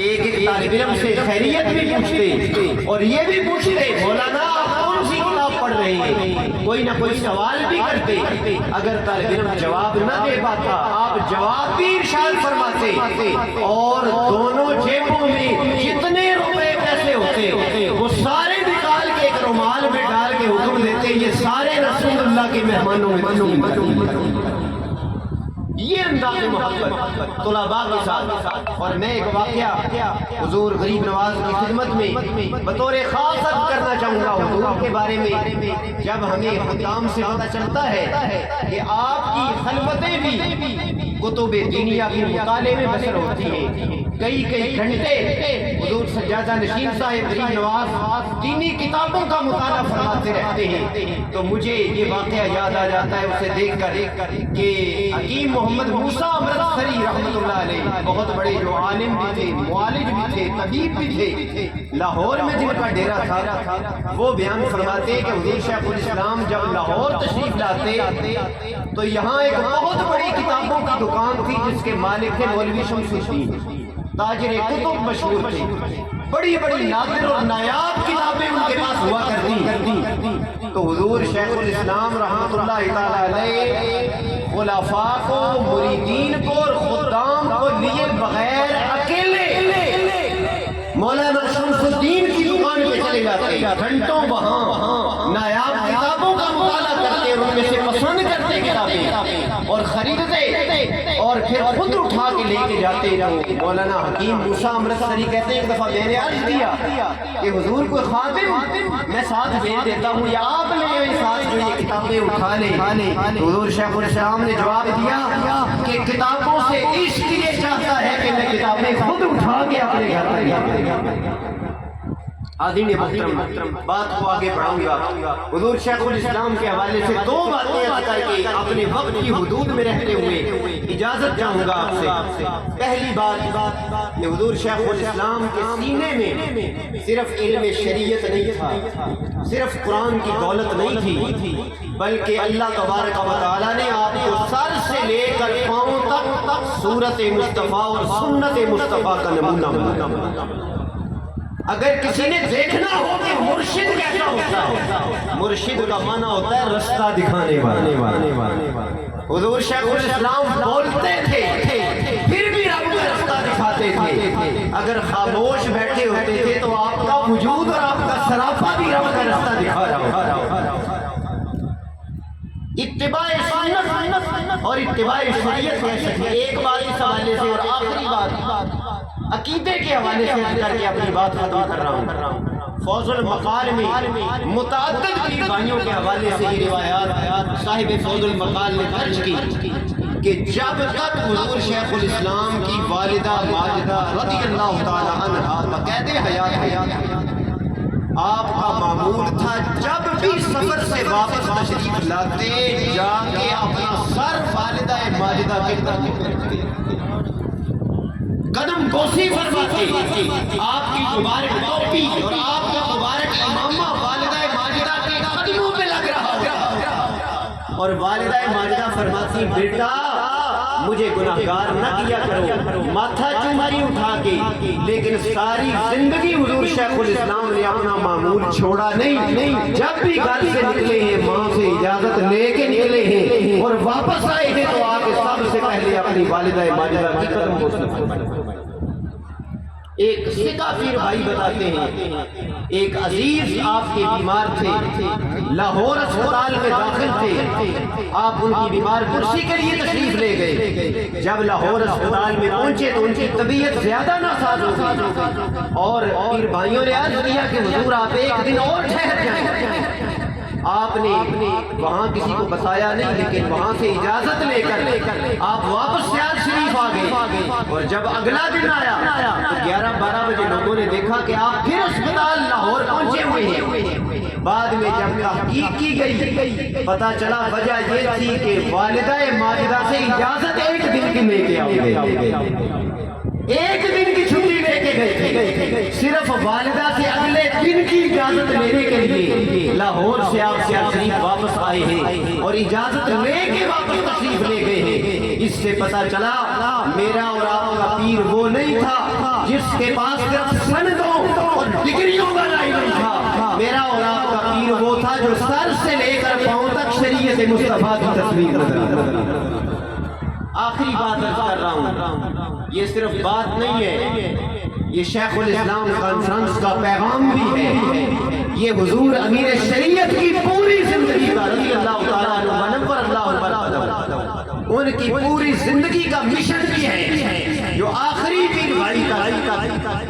ایک طالب علم سے خیریت بھی پوچھتے اور یہ بھی پوچھتے مولانا آپ کون سی کتاب پڑھ رہے ہیں، کوئی نہ کوئی سوال بھی کرتے۔ اگر طالب علم جواب نہ دے پاتا آپ جواب بھی ارشاد فرماتے اور دونوں جیبوں میں جتنے روپے پیسے ہوتے وہ سارے نکال کے ایک رومال میں ڈال کے حکم دیتے یہ سارے رسول اللہ کے مہمانوں میں۔ یہ انداز محبت طلباء کے ساتھ۔ اور میں ایک واقعہ حضور غریب نواز کی خدمت میں بطور خاص عرض کرنا چاہوں گا حضور کے بارے میں۔ جب ہمیں حکام سے پتہ چلتا ہے کہ آپ کی خلوتیں بھی کتب دینیہ کے مطالعے میں بسر ہوتی ہیں، کئی گھنٹے حضور سجادہ نشین صاحب غریب نواز دینی کتابوں کا مطالعہ فرماتے رہتے ہیں، تو مجھے یہ واقعہ یاد آ جاتا ہے اسے دیکھ کر کہ حکیم محمد موسیٰ امرتسری رحمۃ اللہ علیہ بہت بڑے جو عالم بھی تھے، معالج بھی تھے، طبیب بھی تھے، لاہور میں جن کا ڈیرہ تھا، وہ بیان فرماتے کہ حضور شیخ الاسلام جب لاہور تشریف لاتے تو یہاں ایک بہت بڑی کتابوں کی دکان تھی جس کے مالک تھے مولوی شمس الدین، تاجر کتب مشہور تھے، بڑی بڑی نادر اور نایاب کتابیں ان کے پاس ہوا کرتی۔ تو حضور شیخ الاسلام رحمۃ اللہ تعالی علیہ خلفاء کو، مریدین کو اور خدام کو لیے بغیر اکیلے مولانا شمس الدین کی دکان پہ چلے جاتے، گھنٹوں وہاں نایاب کتابوں کا مطالعہ کرتے اور ان میں سے پسند کرتے کتابیں اور خریدتے اور پھر خود اٹھا کے لے کے جاتے۔ مولانا حکیم موسیٰ امرتسری کہتے ہیں ایک دفعہ میں نے عرض کیا کہ حضور کوئی خادم میں ساتھ بھیج دیتا ہوں یا آپ لے آئیں ساتھ جو یہ کتابیں اٹھا لیں۔ حضور شیخ الاسلام نے جواب دیا کہ کتابوں سے عشق یہ چاہتا ہے کہ میں کتابیں خود اٹھا کے اپنے گھر میں آدین محترم بات کو آگے بڑھاؤں گا۔ حضور شیخ الاسلام کے حوالے سے دو باتیں عرض کر کے اپنے وقت کی حدود میں رہتے ہوئے اجازت چاہوں گا آپ سے۔ پہلی بات کہ حضور شیخ الاسلام کے سینے میں صرف علم شریعت نہیں تھا، صرف قرآن کی دولت نہیں تھی، بلکہ اللہ تبارک و تعالیٰ نے آپ کو سر سے لے کر پاؤں تک سورت مصطفیٰ اور سنت مصطفیٰ کا نمونہ بنا۔ اگر کسی نے دیکھنا ہو کہ مرشد کیسا ہوتا ہے، مرشد کا معنی ہوتا ہے رستہ دکھانے والا۔ حضور شیخ الاسلام بولتے تھے پھر بھی رب کا رستہ دکھاتے تھے، اگر خاموش بیٹھے ہوتے تھے تو آپ کا وجود اور آپ کا سراپا بھی رب کا رستہ دکھا رہا ہوتا۔ اتباع سنت اور اتباع شریعت ہے۔ ایک بات اس حوالے سے اور آخری بات عقیدے کے حوالے سے کر کے اپنی بات ختم کر رہا ہوں۔ فوز المقال میں متعدد پیر بھائیوں کے حوالے سے یہ روایات صاحب فوز المقال نے درج کی کہ جب تک حضور شیخ الاسلام کی والدہ ماجدہ رضی اللہ تعالی عنہا بقید حیات آپ کا معمول تھا جب بھی سفر سے واپس تشریف لاتے جا کے اپنا سر والدہ ماجدہ کے قدم بوسی فرماتے، آپ کی مبارک ٹوپی اور آپ کا مبارک امامہ والدہ ماجدہ کے قدموں پہ لگ رہا ہوگا، اور والدہ ماجدہ فرماتی بیٹا مجھے گناہگار نہ کیا کرو، ماتھا چوماری اٹھا کے، لیکن ساری زندگی حضور شیخ الاسلام نے اپنا معمول چھوڑا نہیں، جب بھی گھر سے نکلے ہیں ماں سے اجازت لے کے نکلے ہیں اور واپس آئے ہیں تو آ کے سب سے پہلے اپنی والدہ ماجدہ کی قدم بوسی۔ ایک سکا پیر بھائی بتاتے ہیں ایک عزیز آپ کے بیمار تھے، لاہور اسپتال میں داخل تھے، آپ ان کی بیمار کرسی کے لیے تشریف لے گئے، جب لاہور اسپتال میں پہنچے تو ان کی طبیعت زیادہ ناساز ہو گئی اور پیر بھائیوں نے عرض کیا کہ حضور آپ ایک دن اور ٹھہر جائیں۔ آپ نے وہاں کسی کو بتایا نہیں، لیکن وہاں سے اجازت لے کر آپ واپس سیال شریف آ گئے، اور جب اگلا دن آیا تو 11-12 بجے لوگوں نے دیکھا کہ آپ پھر اسپتال لاہور پہنچے ہوئے ہیں۔ بعد میں جب تحقیق کی گئی پتہ چلا وجہ یہ تھی کہ والدہ ماجدہ سے اجازت ایک دن کی لے کے آئے، ایک دن کی چھٹی لے کے گئے تھے، صرف والدہ سے اگلے دن کی اجازت لینے کے لیے لاہور سے آپ سیال شریف واپس آئے ہیں اور اجازت لے کے واپس تشریف لے گئے ہیں۔ اس سے پتہ چلا میرا اور آپ کا پیر وہ نہیں تھا جس کے پاس صرف سندوں اور ڈگریوں کا علم تھا، میرا اور آپ کا پیر وہ تھا جو سر سے لے کر پاؤں تک شریعت مصطفیٰ کی تصویر نظر۔ آخری بات عرض کر رہا ہوں، یہ صرف بات نہیں ہے، یہ شیخ الاسلام کانفرنس کا پیغام بھی ہے، یہ حضور امیر شریعت کی پوری زندگی کا رضی اللہ تعالیٰ عنہ ونور اللہ وبرکاتہ، ان کی پوری زندگی کا مشن بھی ہے جو آخری پیر بھائی کا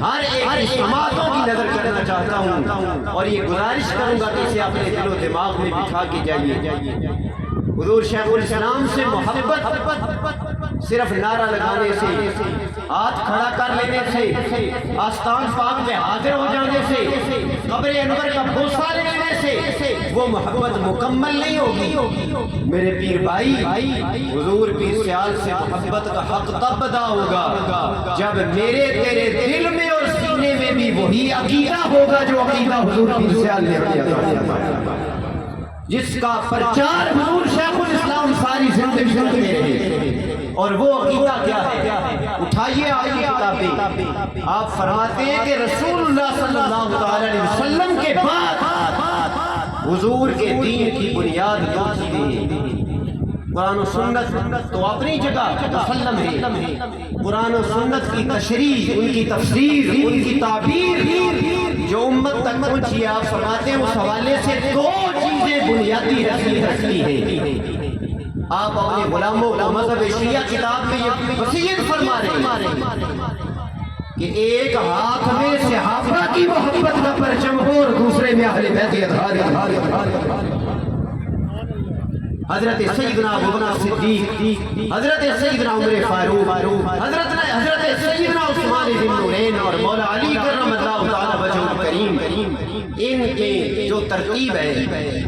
ہر ایک سماعتوں کی نظر کرنا چاہتا ہوں، اور یہ گزارش کروں گا کہ اسے اپنے دل و دماغ میں بٹھا کے جائیے۔ حضور شیخ الاسلام سے محبت صرف نعرہ لگانے سے، ہاتھ کھڑا کر لینے سے، آستان پاک میں حاضر ہو جانے سے، قبر انور کا بوسہ لینے سے وہ محبت مکمل نہیں ہوگی۔ میرے پیر بھائی، حضور پیر سیال سے محبت کا حق تب ادا ہوگا جب میرے تیرے دل میں اور سینے میں بھی وہی عقیدہ ہوگا جو عقیدہ حضور پیر سیال نے کیا، جس کا پرچار حضور شیخ الاسلام ساری زندگی کرتے رہے، اور وہ عقیدہ کیا ہے؟ اٹھائیے آئیے کتابیں، آپ فرماتے ہیں کہ رسول اللہ صلی اللہ علیہ وسلم کے بعد حضور کے دین کی بنیاد دو چیزیں، قرآن و سنت تو اپنی جگہ مسلم ہے، قرآن و سنت کی تشریح، ان کی تفسیر، ان کی تعبیر جو امت تک پہنچی، آپ فرماتے ہیں اس حوالے سے دو چیزیں بنیادی رکھتی ہیں۔ آپ اپنے غلاموں کو مذہب شیعہ کتاب میں یہ وصیت فرما رہے ہیں کہ ایک ہاتھ میں صحابہ کی محبت کا پرچم ہو اور دوسرے میں اہل بیت اطہار، حضرت سیدنا ابوبکر صدیق، حضرت سیدنا عمر فاروق، حضرت سیدنا عثمان بن نورین اور مولا علی کرم اللہ تعالی وجہہ الکریم، ان کے جو ترتیب ہے،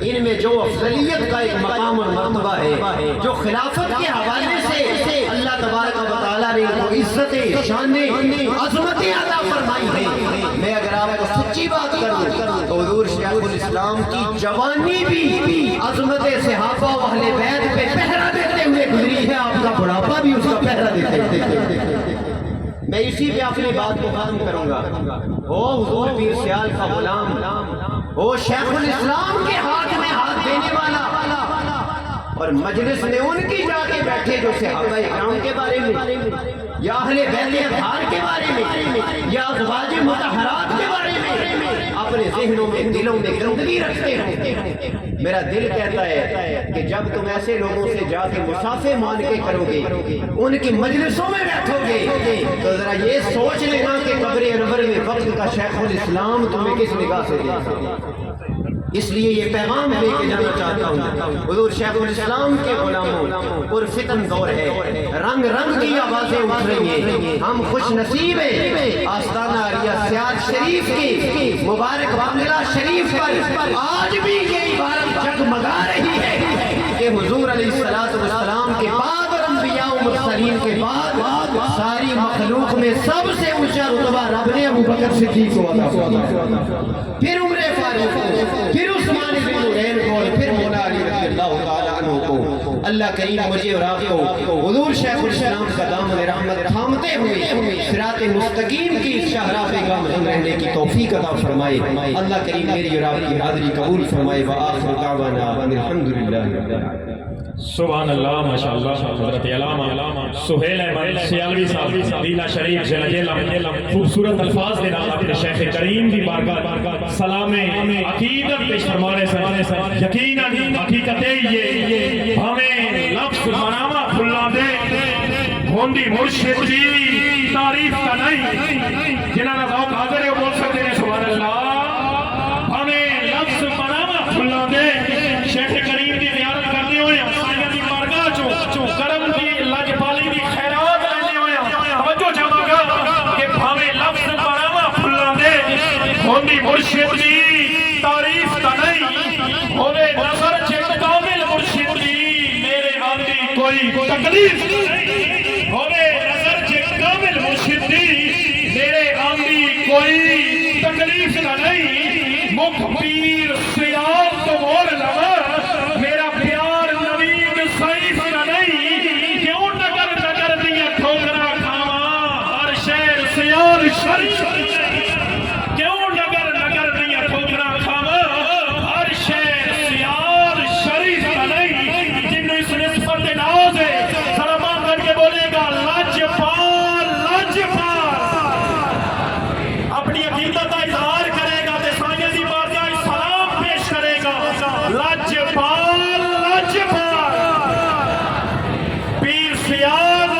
ان میں جو افضلیت کا ایک مقام اور مرتبہ ہے، جو خلافت کے حوالے سے اللہ تبارک و تعالیٰ نے ان کو عزت، شان، عظمتیں عطا فرمائی ہیں۔ میں اگر آپ کو سچی بات کروں تو حضور شیخ الاسلام کی جوانی بھی عظمت صحابہ و اہل بیت پہ پہرا دیتے ہوئے گزری ہے، آپ کا بڑھاپا بھی اس کا پہرا دیتے ہوئے۔ میں اسی پہ اپنی بات کو ختم کروں گا۔ او حضور پیر سیال کا غلام، او شیخ الاسلام کے ہاتھ میں ہاتھ دینے والا، اور مجلس میں ان کی جا کے بیٹھے جو صحابہ کرام کے بارے میں یا اہل بیت اطہار کے بارے میں یا ازواج مطہرات کے بارے میں اپنے ذہنوں میں، دلوں میں گندگی رکھتے ہو۔ میرا دل کہتا ہے کہ جب تم ایسے لوگوں سے جا کے مسافے مان کے کرو گے، ان کی مجلسوں میں بیٹھو گے، تو ذرا یہ سوچ لینا کہ قبر انور میں وقت کا شیخ الاسلام تمہیں کس نگاہ سے دیکھا۔ اس لیے یہ پیغام لے کے جانا چاہتا ہوں، حضور شیخ الاسلام کے غلاموں، پرفتن دور ہے، رنگ رنگ کی آوازیں اٹھ رہی ہیں، ہم خوش نصیب ہیں آستانہ عالیہ سیاد شریف کی مبارک باملہ شریف پر آج بھی یہ عبارت جگمگا رہی ہے کہ حضور علیہ السلام کے بعد اور انبیاء و مرسلین کے بعد ساری مخلوق میں سب سے اونچا رتبہ رب نے ابو بکر صدیق کو عطا فرمایا، پھر عمر فاروق کو، پھر عثمان بن نورین کو، پھر مولا علی رضی اللہ تعالیٰ عنہ کو۔ اللہ کریم مجھے اور آپ کو حضور شیخ الاسلام کا دامن رحمت تھامتے ہوئے صراط مستقیم کی شاہراہ پہ گامزن رہنے کی توفیق عطا فرمائے۔ اللہ کریم میری اور آپ کی حاضری قبول فرمائے۔ وآخر دعوانا الحمدللہ رب العالمین۔ سبحان اللہ، ماشاءاللہ۔ حضرت علامہ سہیل احمد سیالوی صاحب دینا شریف جلجیلہ خوبصورت الفاظ دے نال اپنے شیخ کریم دی بارگاہ سلام عقیدت پیش فرمانے سے یقیناً حقیقت یہ ہمیں لفظ منامہ کھلا دے ہوندی مرشد دی تعریف کا نہیں، جنہاں نے ذوق حاضر ہے وہ بول سکتے ہیں سبحان اللہ۔ ہمیں لفظ منامہ کھلا دے شیخ کریم دی زیارت کرنے ہوئے کرم دی لاجپالی دی خیرات لینے ہویا توجہ چاہاں گا کہ بھاوے لفظ پراما پھلا دے ہوندی مرشد دی تعریف تا نہیں ہوئے نظر چک کامل مرشد دی میرے آندھی کوئی تکلیف نہیں، ہوئے نظر چک کامل مرشد دی میرے آندھی کوئی تکلیف نہیں، مکھ پیر سیاد تو مور لگا میرا پیار نوید سائف کا نہیں، کیوں نگر نگر دیا ٹھوکرا کھاوا ہر شہر سیاد شریف، کیوں نگر نگر دیا ٹھوکرا کھاوا ہر شہر سیاد شریف کا نہیں، جنہوں اس نسبت ناز ہے سرمان کر کے بولے گا لاجپال لاجپال، اپنی عقیدت کا اظہار کرے گا تے سائیں دی بارگاہ سلام پیش کرے گا لاجپال لاجپال، پیر سیال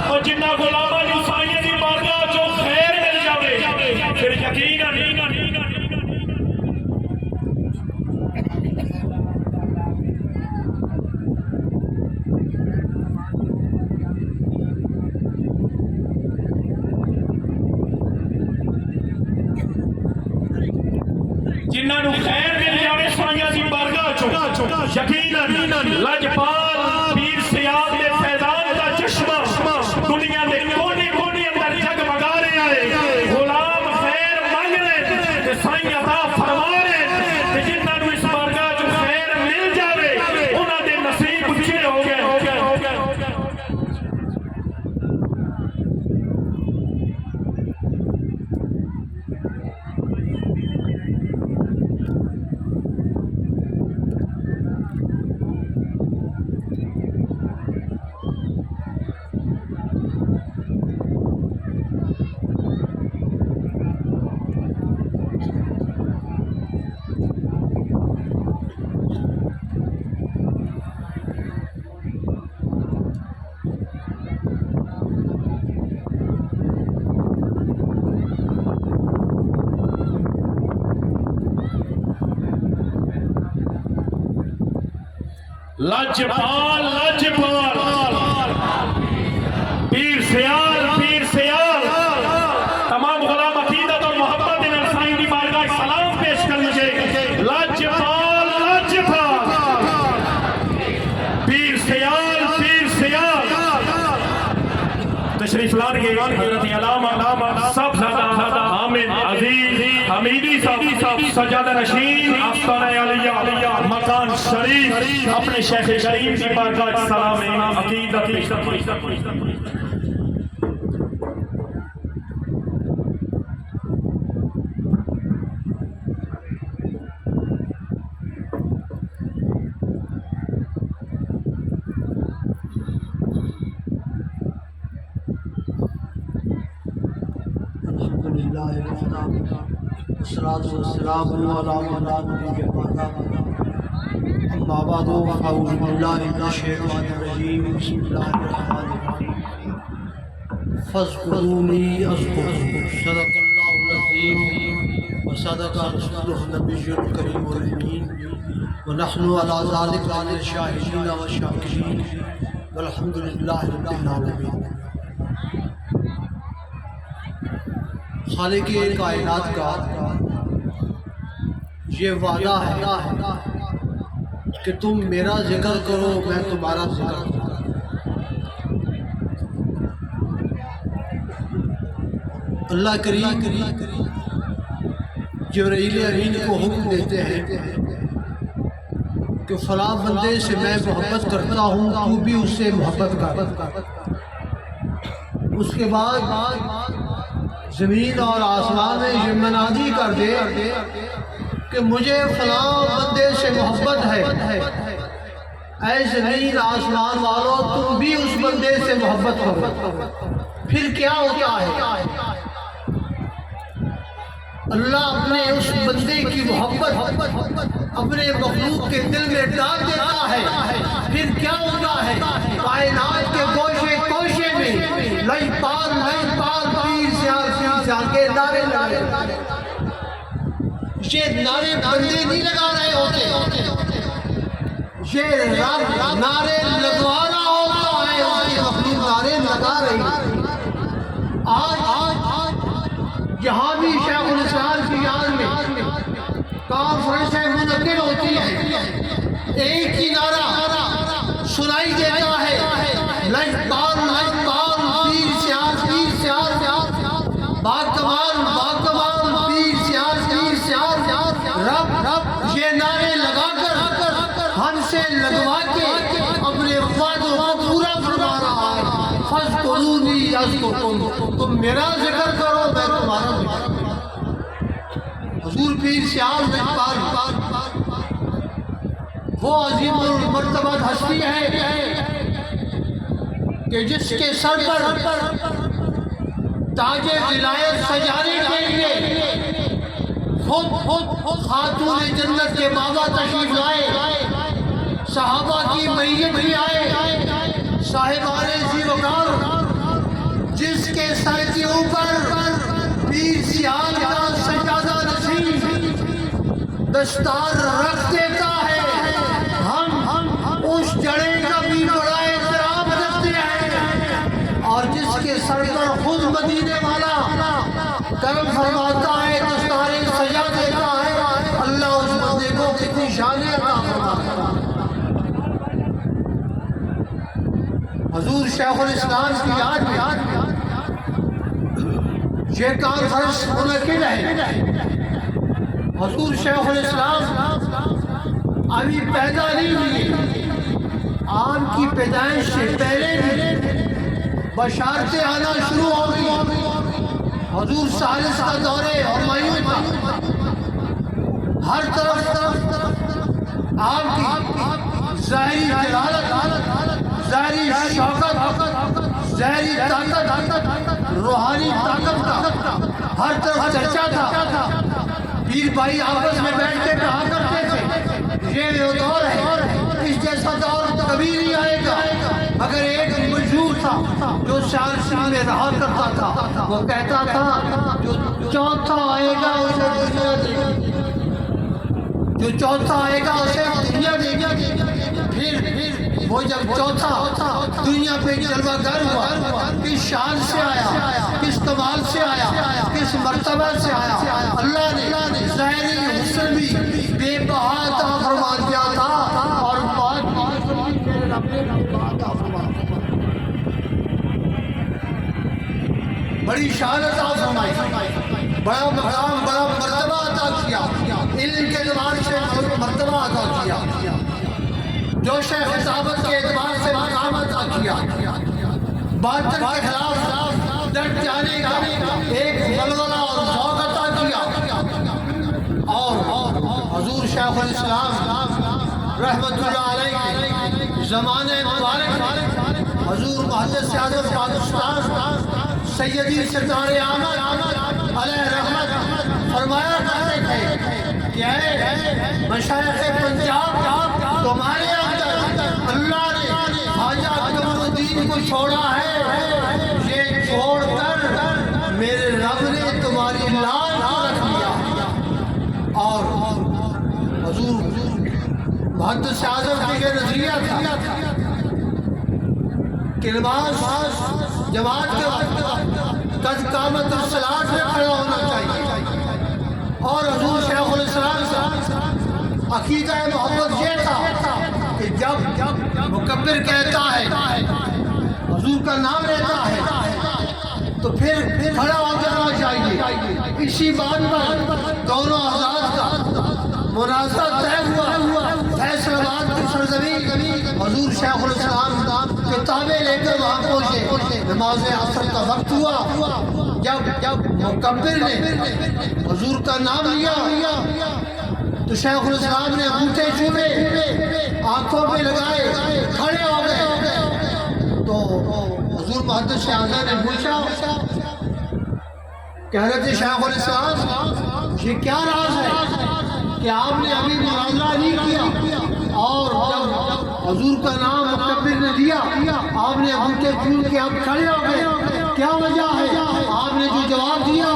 اور جنہ غلامہ جو سائیں دی بارگاہ جو خیر مل جاوے پھر یقیناً جنہاں نو خیر مل جاوے سائیں دی بارگاہ چو یقیناً لاجپال پیر سیاد دے فیضان دا چشمہ دنیا دے کونے کونے اندر جگمگا رہے آئے، غلام خیر مانگ رہے تے سائیں عطا فرما رہے تے جنہاں نو اس بارگاہ چو خیر مل جاوے انہاں دے نصیب اچھے ہو گئے۔ لاجپال لاجپال پیر سیال تمام غلام عقیدت اور محبت ان سائیں دی بارگاہ سلام پیش کر مجھے لاجپال لاجپال پیر سیال تشریف لان کے حضرت علامہ سب زیادہ حامد عزیز حمیدی صاحب سجادہ نشین آستانہ علیہ مکان شریف اپنے شیخ کریم کی بارگاہ سلام عقیدت والصلاة والسلام على من لا نبي بعده أما بعد فأعوذ بالله من الشيطان الرجيم بسم الله الرحمن الرحيم فاذكروني أذكركم صدق الله العظيم وصدق رسوله النبي الكريم الأمين ونحن على ذلك من الشاهدين والشاكرين والحمد لله رب العالمين۔ خالق کائنات کا یہ وعدہ ہے کہ تم میرا ذکر کرو میں تمہارا ذکر کروں۔ اللہ کریم جبرائیل امین کو حکم دیتے ہیں کہ فلاں بندے سے میں محبت کرتا ہوں تو بھی اس سے محبت کر۔ اس کے بعد زمین اور آسمان میں یہ منادی کر دے کہ مجھے فلاں بندے سے محبت ہے، اے زمین آسمان والو تم بھی اس بندے سے محبت کرو۔ پھر کیا ہوتا ہے؟ اللہ اپنے اس بندے کی محبت اپنے مخلوق کے دل میں ڈال دیتا ہے۔ پھر کیا ہوتا ہے؟ کائنات کے گوشے کوشے میں لئی پال پیر سیار کے نعرے لگے۔ یہ نعرے بندے نہیں لگا رہے ہوتے، یہ رب نعرے لگوا رہا ہوتا ہے، اس کی مخلوق نعرے لگا رہی ہے۔ آج جہاں بھی شیخ الاسلام کی یاد میں کانفرنسیں منعقد ہوتی ہیں، ایک ہی نعرہ سنائی دیتا ہے، لجپال پیر سیار باکمال پیر سیار رب یہ نعرے لگا کر ہم سے لگوا کے اپنے وعدوں کو پورا فرما رہا ہے۔ فاذکرونی اذکرکم، تم میرا ذکر کرو میں تمہارا ذکر کروں۔ حضور پیر سیار لجپال وہ عظیم المرتبہ ہستی ہے کہ جس کے سر پر تاج ولایت سجانے کے لیے خود خاتون جنت کے بابا تشریف لائے، صحابہ کی میت بھی آئے، صاحبان ذی وقار جس کے سر کے اوپر پیر سیار کا سجادہ نشین دستار رکھ دیتا ہے، ہم اس جڑے کا بھی بڑا احترام رکھتے ہیں، اور جس کے سر پر خود مدینے والا کرم فرماتا ہے، دستار سجا دیتا ہے، اللہ اس بندے کو کتنی شان عطا فرماتا ہے۔ حضور شیخ الاسلام کی یاد میں یہ کانفرنس منعقد ہے۔ حضور شیخ الاسلام ابھی پیدا نہیں ہوئے، آم کی پیدائش سے پہلے بھی بشارتیں آنا شروع ہو گئی۔ حضور ثالث کا دورے ہمایوں تھا، ہر طرف آپ کی ظاہری جلالت، ظاہری شوکت، ظاہری طاقت، روحانی طاقت کا ہر طرف چرچا تھا۔ پیر بھائی آپس میں بیٹھ کے کہا کرتے تھے یہ وہ دور ہے، اس جیسا دور کبھی نہیں آئے گا، مگر ایک مجبور تھا جو سیالسی میں رہا کرتا تھا، وہ کہتا تھا جو چوتھا آئے گا اسے دنیا دے گی، جو چوتھا آئے گا اسے دنیا دے گی۔ پھر وہ جب چوتھا دنیا پہ جلوہ گر ہوا، کس شان سے آیا، کس کمال سے آیا، کس مرتبہ سے آیا، اللہ نے ظاہری حسن بھی بے بہا عطا فرما دیا تھا، اور بات بڑی شان عطا فرمائی، بڑا مقام، بڑا مرتبہ عطا کیا، علم کے اعتبار سے مرتبہ عطا کیا، جوش خطابت کے اعتبار سے مقام عطا کیا، باطل کے خلاف ڈٹ جانے کا ایک ولولہ اور ذوق عطا کیا، اور حضور شیخ الاسلام رحمت اللہ علیہ زمانے مبارک حضور محدث اعظم پاکستان سیدی سردار احمد علیہ رحمت فرمایا کرتے تھے کہ اے مشائخ پنجاب، تمہارے اندر اللہ نے خواجہ قمر الدین کو چھوڑا ہے، یہ چھوڑ کر میرے رب نے تمہاری لاج کو رکھ لیا، محدث اعظم کا یہ نظریہ تھا کہ نماز جماعت کے وقت قد قامت الصلاۃ میں کھڑا ہونا چاہیے، اور حضور شیخ الاسلام کا عقیدہ محبت یہ تھا کہ جب مکبر کہتا ہے، حضور کا نام لیتا ہے، تو پھر کھڑا ہو جانا چاہیے۔ اسی بات پر دونوں حضرات کا مناظرہ طے ہوا۔ فیصل آباد کی سرزمین حضور شیخ الاسلام کتابیں لے کر وہاں پہنچے۔ نماز عصر کا وقت ہوا، جب مکبر نے حضور کا نام لیا تو شیخ الاسلام نے انگوٹھے چومے، آنکھوں پہ لگائے، کھڑے ہو گئے۔ تو حضور محدث اعظم نے پوچھا کہ حضرت شیخ الاسلام یہ کیا راز ہے کہ آپ نے ابھی مناظرہ نہیں کیا، اور جب حضور کا نام مکبر نے دیا آپ نے انگوٹھے چوم کے آپ کھڑے ہو گئے، کیا وجہ ہے؟ آپ نے جو جواب دیا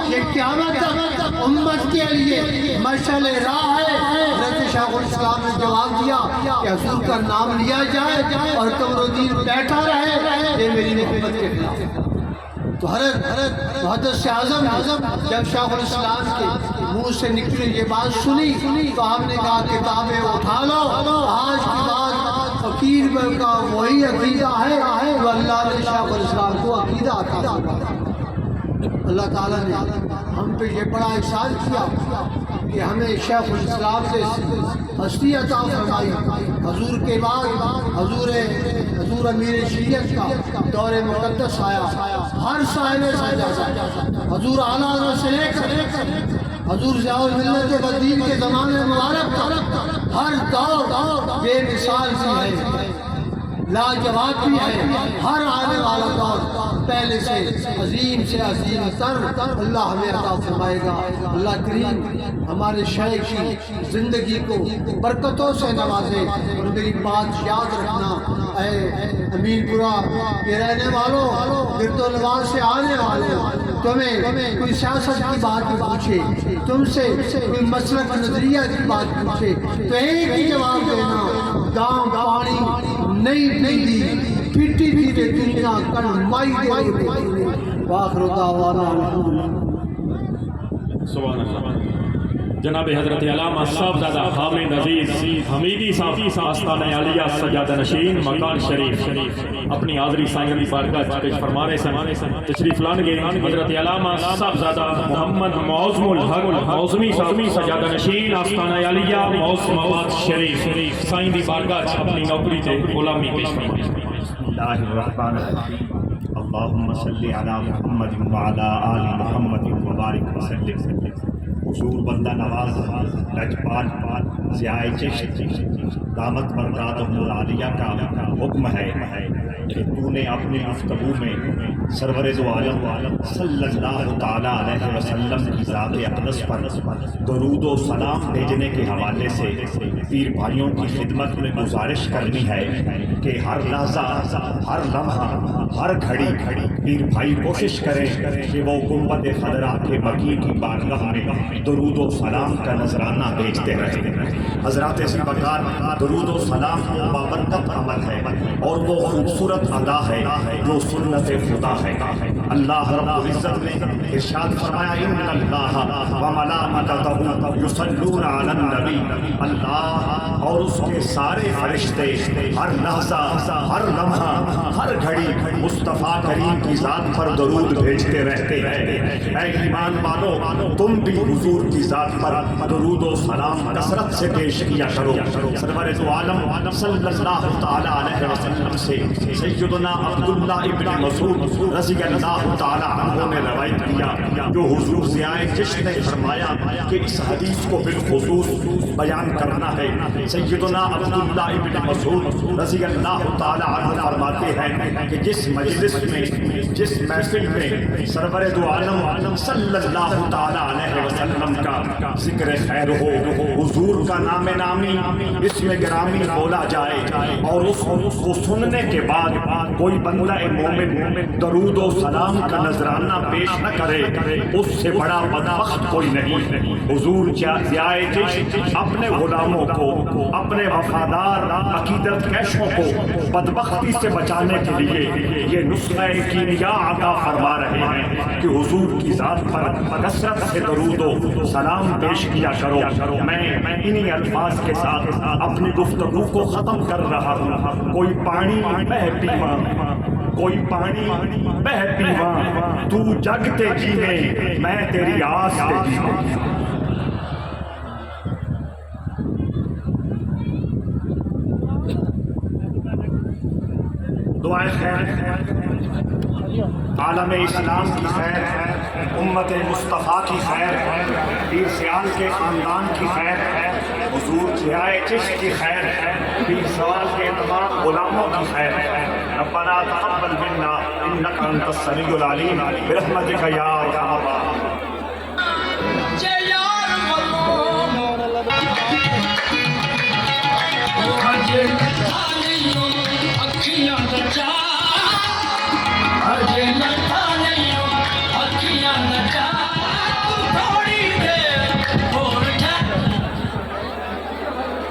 کہ قیامت تک امت کے لیے مشعل راہ ہے۔ حضرت شیخ الاسلام نے جواب دیا کہ حضور کا نام لیا جائے اور قبر و دین بیٹھا رہے، یہ میری محبت کے خلاف۔ تو حضرت محدث اعظم جب شیخ الاسلام کے منہ سے نکلی یہ بات سنی تو آپ نے کہا کتابیں اٹھا لو، آج کی بات فقیر کا وہی عقیدہ ہے جو اللہ نے شیخ الاسلام کو عقیدہ عطا فرمایا۔ اللہ تعالیٰ نے ہم پہ یہ بڑا احسان کیا کہ ہمیں شیخ الاسلام سے ہستی عطا فرمائی۔ حضور کے بعد حضور امیر شریعت کا دور مقدس آیا، ہر صاحب سجادہ حضور اعلیٰ حضرت سے لے کر حضور ضیاء الملت بدین کے زمانے مبارک کا ہر دور بے مثال بھی ہے، لاجواب بھی ہے۔ ہر آنے والا دور پہلے سے عظیم تر اللہ ہمیں عطا فرمائے گا۔ اللہ کریم ہمارے شیخ کی زندگی کو برکتوں سے نوازے۔ اور میری بات یاد رکھنا، اے امین پورہ کے رہنے والوں، گرد و نواز سے آنے والوں، تمہیں کوئی سیاست کی بات پوچھے، تم سے کوئی مسلک نظریہ کی بات پوچھے تو ایک ہی جواب دینا، دام پانی نہیں دی پھٹی بھی دنیا کن مائی دے۔ واخر دعوانا سبحان اللہ۔ جناب حضرت علامہ صاحبزادہ حامد عزیز حمیدی صاحب آستانہ عالیہ سجادہ نشین مکان شریف اپنی حاضری سائن کی بارگاہ پیش فرما رہے ہیں۔ تشریف لانگے حضرت علامہ صاحبزادہ محمد معظم الحق معظمی صاحب سجادہ نشین آستانہ عالیہ معظم آباد شریف سائن کی بارگاہ اپنی نوکری تے غلامی پیش فرما رہے ہیں۔ بسم اللہ الرحمن الرحیم، اللہم صلی علی محمد وعلی آل محمد وبارک وسلم۔ حضور بندہ نواز لجپال ضیاء چشت دامت برکاتہ العالیہ کا حکم ہے کہ تو نے اپنی گفتگو میں سرور دو عالم صلی اللہ تعالیٰ علیہ وسلم کی ذات اقدس پر درود و سلام بھیجنے کے حوالے سے پیر بھائیوں کی خدمت میں گزارش کرنی ہے کہ ہر لحظہ، ہر لمحہ، ہر گھڑی پیر بھائی کوشش کریں کہ وہ گنبد خضرا کے بقیع کی بارگاہ میں درود و سلام کا نذرانہ بھیجتے رہے۔ حضرات ذوالفقار، درود و سلام وہ بابرکت عمل ہے اور وہ خوبصورت ادا ہے جو سنت خدا ہے۔ اللہ رب العزت نے ارشاد فرمایا ان اللہ وملائکتہ یصلون علی النبی، اللہ اور اس کے سارے فرشتے ہر لحظہ، ہر لمحہ، ہر گھڑی مصطفیٰ کریم کی ذات پر درود بھیجتے رہتے ہیں۔ اے ایمان والو، تم بھی حضور کی ذات پر درود و سلام کثرت سے پیش کیا کرو۔ سرور دو عالم صلی اللہ تعالی علیہ وسلم سے سیدنا عبداللہ ابن مسعود رضی اللہ تعالی عنہ نے روایت کیا جو حضور ضیاء چشت نے فرمایا کہ اس حدیث کو بالخصوص بیان کرنا ہے۔ سیدنا عبداللہ ابن مسعود رضی اللہ تعالی عنہ فرماتے ہیں کہ جس مجلس میں، جس محفل میں سرور دو عالم صلی اللہ تعالی علیہ وسلم کا ذکر خیر ہو، حضور کا نام نامی اسم گرامی بولا جائے اور اس کو سننے کے بعد کوئی بندہ مومن درود و سلام کا نذرانہ پیش نہ کرے، اس سے بڑا بدبخت کوئی نہیں۔ حضور ضیائے چشت اپنے غلاموں کو، اپنے وفادار عقیدت کیشوں کو بدبختی سے بچانے کے لیے یہ نسخہ کیمیا عطا فرما رہے ہیں کہ حضور کی ذات پر کثرت سے درود و سلام پیش کیا کرو۔ میں انہی الفاظ کے ساتھ اپنی گفتگو کو ختم کر رہا ہوں۔ کوئی پانی بہہ پیواں، کوئی پانی بہہ پیواں، تو جگتے جیوے میں تیری آس پہ جیوے۔ دعائے خیر، عالم اسلام کی خیر، امت مصطفیٰ کی خیر، پیر سیال کے خاندان کی خیر، حضور ضیائے چشت کی خیر، پیر سوال کے تمام غلاموں کی خیر۔ ربنا تقبل منا انک انت السمیع العلیم برحمتک یا ارحم الراحمین۔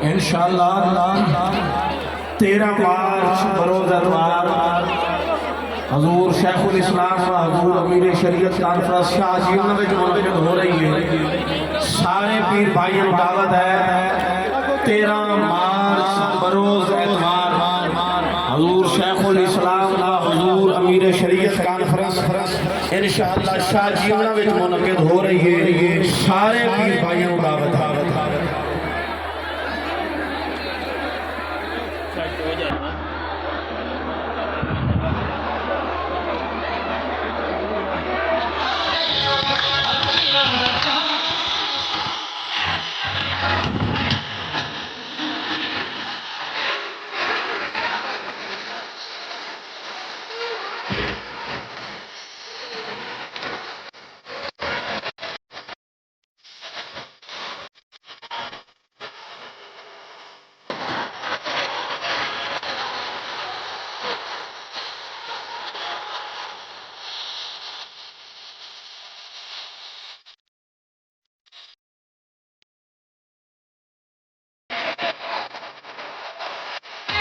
انشاءاللہ 13 مارچ بروز اتوار حضور شیخ الاسلام و حضور امیر شریعت کانفرنس شاہ جیون میں جو منعقد ہو رہی ہے، سارے پیر بھائیوں کو دعوت ہے 13 مارچ بروز اتوار حضور شیخ الاسلام و حضور امیر شریعت کانفرنس انشاءاللہ شاہ جیون میں جو منعقد ہو رہی ہے، سارے پیر بھائیوں کو دعوت ہے۔